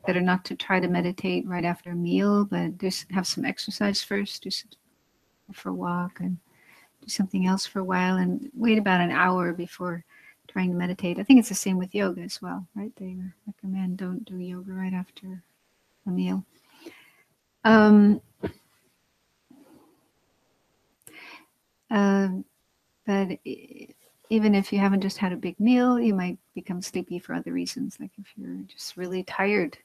better not to try to meditate right after a meal, but just have some exercise first, do some, for a walk and do something else for a while, and wait about an hour before trying to meditate. I think it's the same with yoga as well, right? They recommend don't do yoga right after a meal. Um, uh, but even if you haven't just had a big meal, you might become sleepy for other reasons, like if you're just really tired,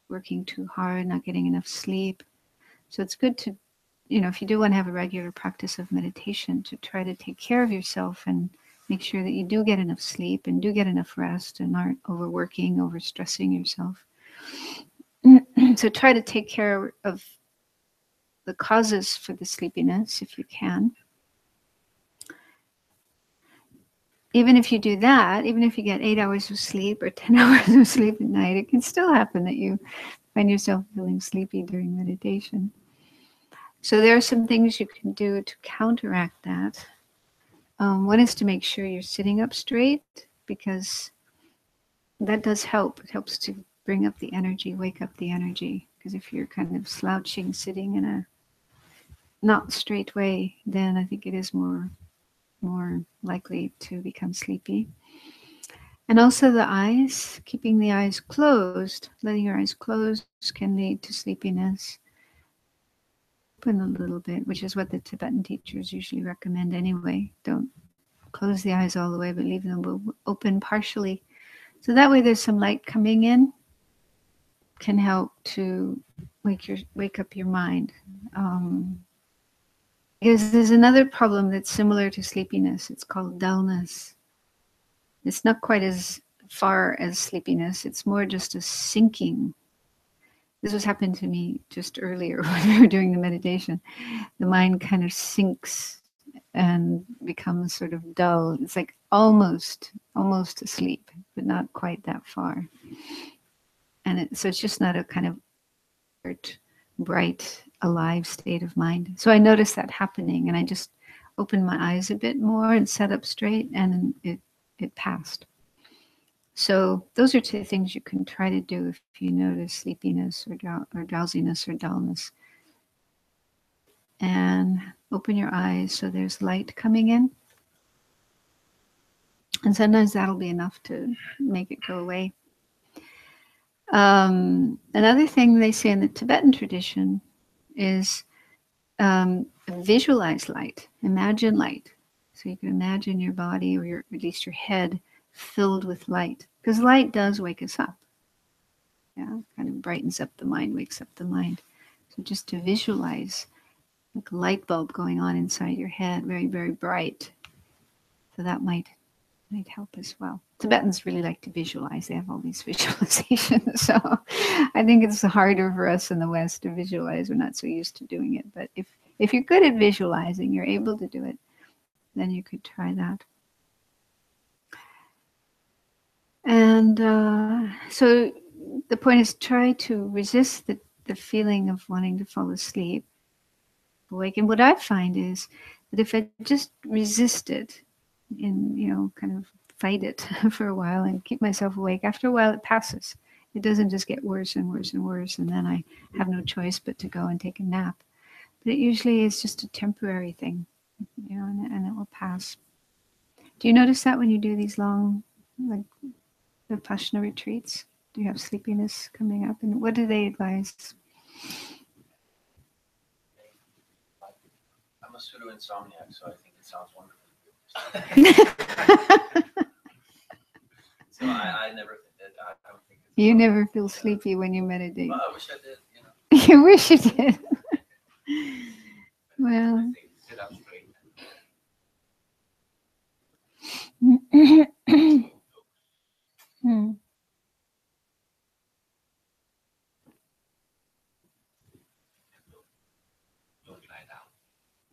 working too hard, not getting enough sleep. So it's good to, if you do want to have a regular practice of meditation, to try to take care of yourself and make sure that you do get enough sleep and do get enough rest and aren't overworking, overstressing yourself. So try to take care of the causes for the sleepiness if you can. Even if you do that, even if you get 8 hours of sleep or 10 hours of sleep at night, it can still happen that you find yourself feeling sleepy during meditation. So there are some things you can do to counteract that. One is to make sure you're sitting up straight, because that does help. It helps to bring up the energy, wake up the energy. Because if you're kind of slouching, sitting in a not straight way, then I think it is more likely to become sleepy. And also the eyes, keeping the eyes closed, letting your eyes close can lead to sleepiness. Open a little bit, which is what the Tibetan teachers usually recommend anyway. Don't close the eyes all the way, but leave them open partially. So that way there's some light coming in, can help to wake up your mind. Because there's another problem that's similar to sleepiness. It's called dullness. It's not quite as far as sleepiness. It's more just a sinking. This was happened to me just earlier when we were doing the meditation. The mind kind of sinks and becomes sort of dull. It's like almost asleep, but not quite that far. And so it's just not a kind of bright, alive state of mind. So I noticed that happening, and I just opened my eyes a bit more and sat up straight, and it passed. So those are two things you can try to do if you notice sleepiness or drowsiness or dullness. And open your eyes so there's light coming in. And sometimes that'll be enough to make it go away. Another thing they say in the Tibetan tradition is visualize light, imagine light. So you can imagine your body, or at least your head, filled with light. Because light does wake us up. Yeah, kind of brightens up the mind, wakes up the mind. So just to visualize like a light bulb going on inside your head, very, very bright. So that might help as well. Tibetans really like to visualize. They have all these visualizations. So I think it's harder for us in the West to visualize. We're not so used to doing it. But if you're good at visualizing, you're able to do it, then you could try that. And so the point is, try to resist the feeling of wanting to fall asleep, awake. And what I find is that if I just resist it and, kind of fight it for a while and keep myself awake, after a while it passes. It doesn't just get worse and worse and worse, and then I have no choice but to go and take a nap. But it usually is just a temporary thing, and it will pass. Do you notice that when you do these long, like, Vipassana retreats? Do you have sleepiness coming up? And what do they advise? I'm a pseudo-insomniac, so I think it sounds wonderful. So I never, I don't think it's You never feel sleepy when you meditate. Well, I wish I did, You wish you did. Well. Sit up straight.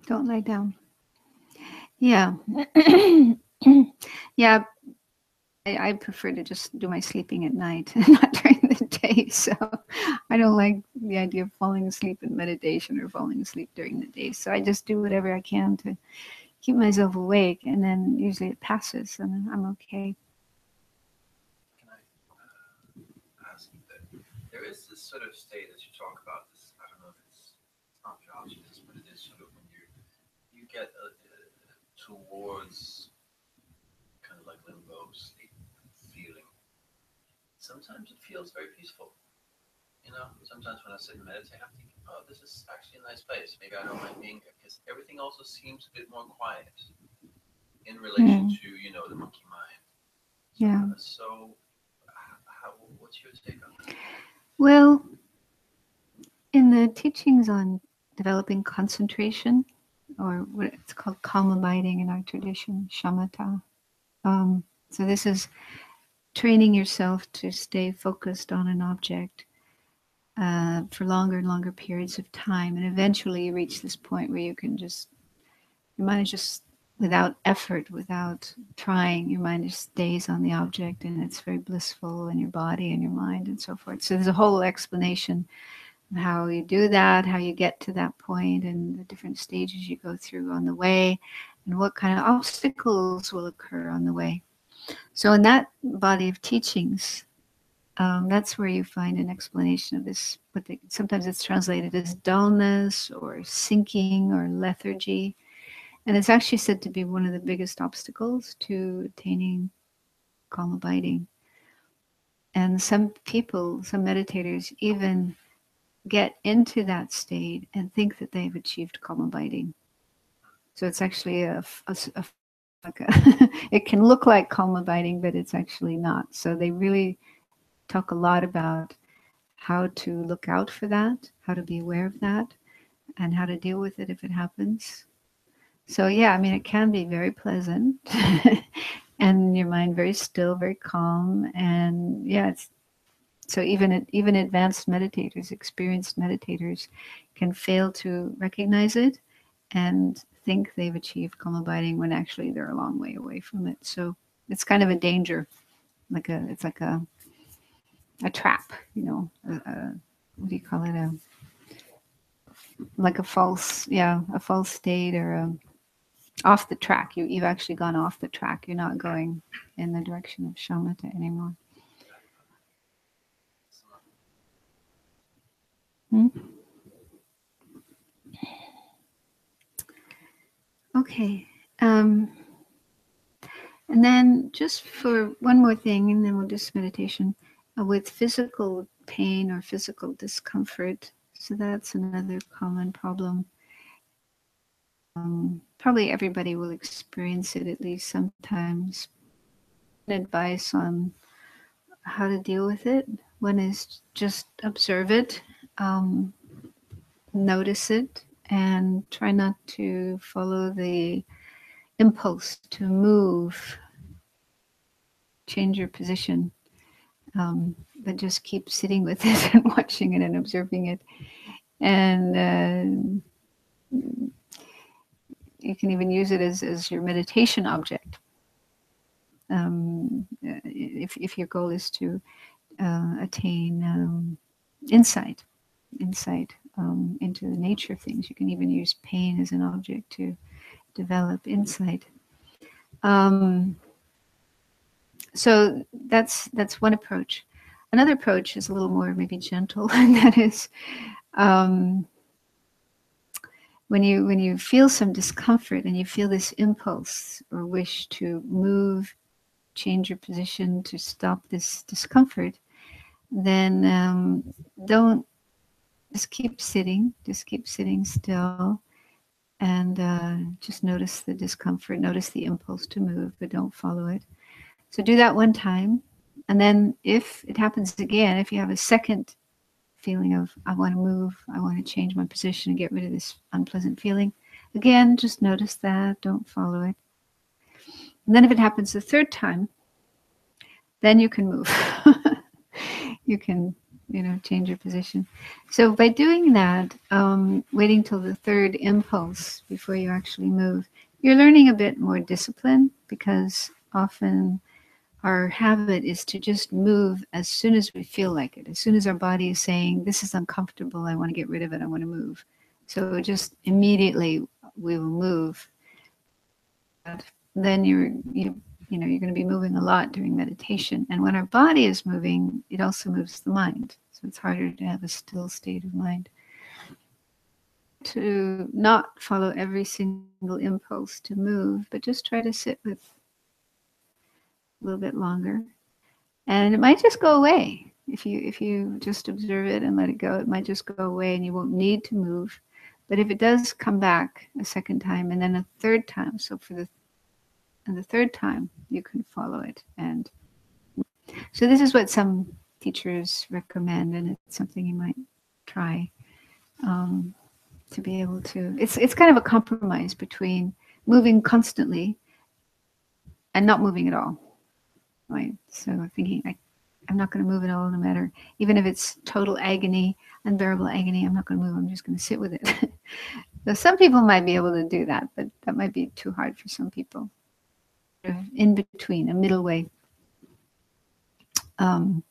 Don't lie down. Yeah. Yeah, I prefer to just do my sleeping at night and not during the day. So I don't like the idea of falling asleep in meditation or falling asleep during the day. So I just do whatever I can to keep myself awake, and then usually it passes and I'm okay. Can I ask that there is this sort of state as you talk about this? I don't know if it's not drowsiness, but it is sort of when you get towards kind of like limbo sleep feeling. Sometimes it feels very peaceful. You know, sometimes when I sit and meditate, I'm thinking, oh, this is actually a nice place. Maybe I don't mind being here because everything also seems a bit more quiet in relation Mm. to, you know, the monkey mind. Yeah. So what's your take on that? Well, in the teachings on developing concentration, or what it's called calm abiding in our tradition, shamatha. So this is training yourself to stay focused on an object for longer and longer periods of time, and eventually you reach this point where you can just, your mind is just, without effort, without trying, your mind just stays on the object, and it's very blissful in your body and your mind and so forth. So there's a whole explanation of how you do that, how you get to that point, and the different stages you go through on the way, and what kind of obstacles will occur on the way. So in that body of teachings, that's where you find an explanation of this. But sometimes it's translated as dullness or sinking or lethargy. And it's actually said to be one of the biggest obstacles to attaining calm abiding. And some people, some meditators, even get into that state and think that they've achieved calm abiding. So it's actually like a it can look like calm abiding, but it's actually not. So they really talk a lot about how to look out for that, how to be aware of that, and how to deal with it if it happens. So yeah, I mean, it can be very pleasant, and your mind very still, very calm, and yeah, it's so even advanced meditators, experienced meditators, can fail to recognize it and think they've achieved calm abiding when actually they're a long way away from it. So it's kind of a danger, it's like a trap, you know, what do you call it? Like a false, yeah, a false state, or off the track. You've actually gone off the track. You're not going in the direction of shamatha anymore. Hmm? Okay. And then just for one more thing, and then we'll do some meditation with physical pain or physical discomfort. So that's another common problem. Probably everybody will experience it at least sometimes. Advice on how to deal with it. One is just observe it, um, notice it, and try not to follow the impulse to move, change your position, but just keep sitting with it and watching it and observing it. And you can even use it as your meditation object. If your goal is to attain insight into the nature of things, you can even use pain as an object to develop insight. So that's one approach. Another approach is a little more maybe gentle, and that is when you feel some discomfort and you feel this impulse or wish to move, change your position to stop this discomfort, then don't just keep sitting still, and just notice the discomfort, notice the impulse to move, but don't follow it. So do that one time, and then if it happens again, if you have a second feeling of I want to move, I want to change my position and get rid of this unpleasant feeling, again, just notice that, don't follow it. And then if it happens the third time, then you can move. You can change your position. So by doing that, waiting till the third impulse before you actually move, you're learning a bit more discipline, because often our habit is to just move as soon as we feel like it. As soon as our body is saying, this is uncomfortable, I want to get rid of it, I want to move. So just immediately we will move. But then you're going to be moving a lot during meditation. And when our body is moving, it also moves the mind. So it's harder to have a still state of mind. To not follow every single impulse to move, but just try to sit with a little bit longer. And it might just go away. If you just observe it and let it go, it might just go away and you won't need to move. But if it does come back a second time and then a third time, so for the third time, you can follow it. And so this is what some teachers recommend, and it's something you might try, to be able to. It's kind of a compromise between moving constantly and not moving at all. Right? So thinking, I'm not going to move at all, no matter, even if it's total agony, unbearable agony, I'm not going to move. I'm just going to sit with it. So some people might be able to do that, but that might be too hard for some people. In between, a middle way. And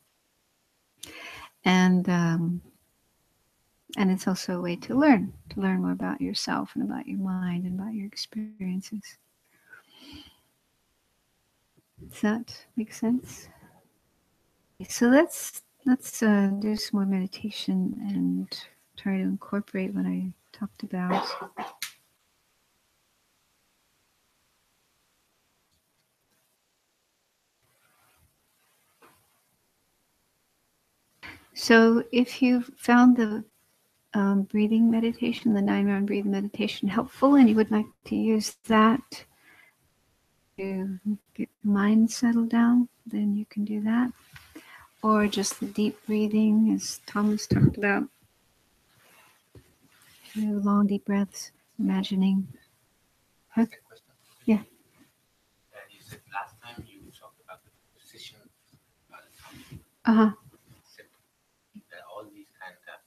it's also a way to learn more about yourself and about your mind and about your experiences. Does that make sense? So let's do some more meditation and try to incorporate what I talked about. So if you've found the breathing meditation, the 9-round breathing meditation helpful, and you would like to use that to get your mind settled down, then you can do that. Or just the deep breathing, as Thomas talked about. Long, deep breaths, imagining. Huh? Yeah. You said last time you talked about the position. Uh-huh. All these kind of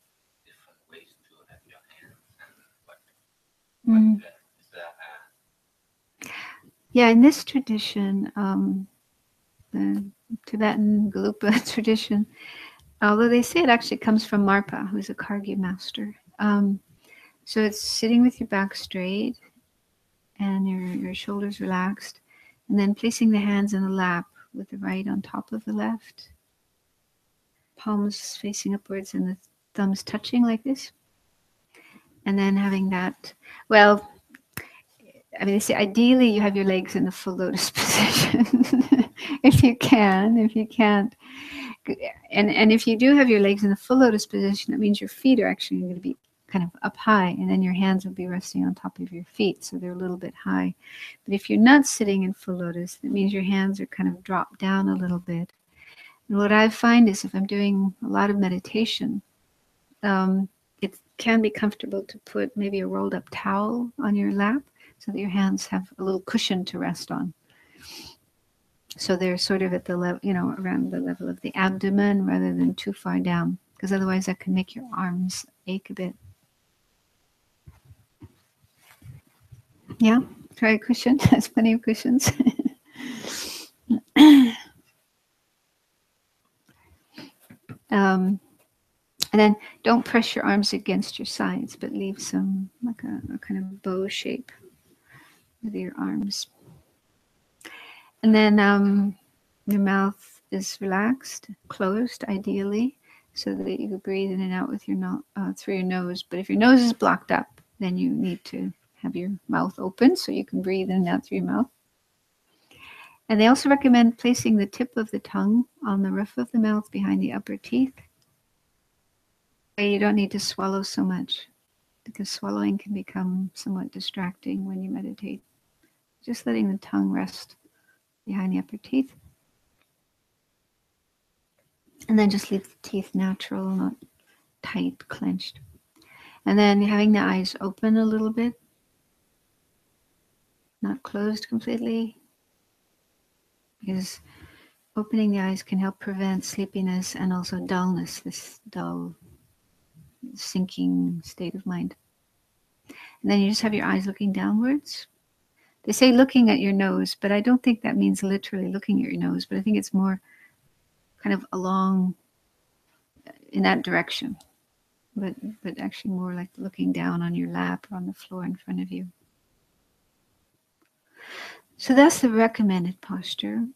different ways to have your hands and what is that? Yeah, in this tradition, the Tibetan Galupa tradition, although they say it actually comes from Marpa, who's a Kargya master. So it's sitting with your back straight and your shoulders relaxed, and then placing the hands in the lap with the right on top of the left, palms facing upwards and the thumbs touching like this. And then having that, well, I mean, they say ideally you have your legs in the full lotus position. If you can. If you can't, and if you do have your legs in the full lotus position, that means your feet are actually going to be kind of up high, and then your hands will be resting on top of your feet, so they're a little bit high. But if you're not sitting in full lotus, that means your hands are kind of dropped down a little bit. And what I find is if I'm doing a lot of meditation, it can be comfortable to put maybe a rolled up towel on your lap so that your hands have a little cushion to rest on. So they're sort of at the level, around the level of the abdomen rather than too far down, because otherwise that can make your arms ache a bit. Yeah, try a cushion. There's plenty of cushions. And then don't press your arms against your sides, but leave some, like a kind of bow shape with your arms. And then your mouth is relaxed, closed ideally, so that you can breathe in and out with through your nose. But if your nose is blocked up, then you need to have your mouth open so you can breathe in and out through your mouth. And they also recommend placing the tip of the tongue on the roof of the mouth behind the upper teeth. You don't need to swallow so much, because swallowing can become somewhat distracting when you meditate. Just letting the tongue rest behind the upper teeth. And then just leave the teeth natural, not tight, clenched. And then having the eyes open a little bit, not closed completely, because opening the eyes can help prevent sleepiness and also dullness, this dull, sinking state of mind. And then you just have your eyes looking downwards. They say looking at your nose, but I don't think that means literally looking at your nose, but I think it's more kind of along in that direction. But actually more like looking down on your lap or on the floor in front of you. So that's the recommended posture.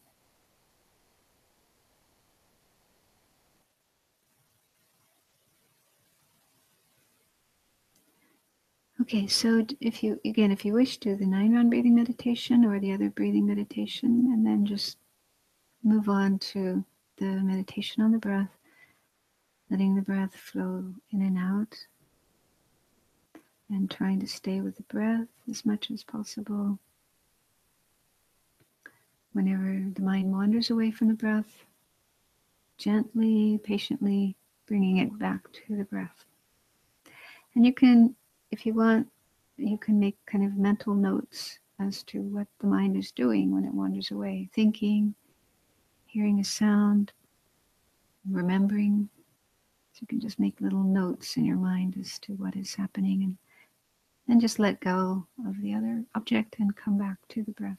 Okay, so if you wish, do the 9-round breathing meditation or the other breathing meditation, and then just move on to the meditation on the breath, letting the breath flow in and out, and trying to stay with the breath as much as possible. Whenever the mind wanders away from the breath, gently, patiently bringing it back to the breath. And you can, if you want, you can make kind of mental notes as to what the mind is doing when it wanders away, thinking, hearing a sound, remembering. So you can just make little notes in your mind as to what is happening, and then just let go of the other object and come back to the breath.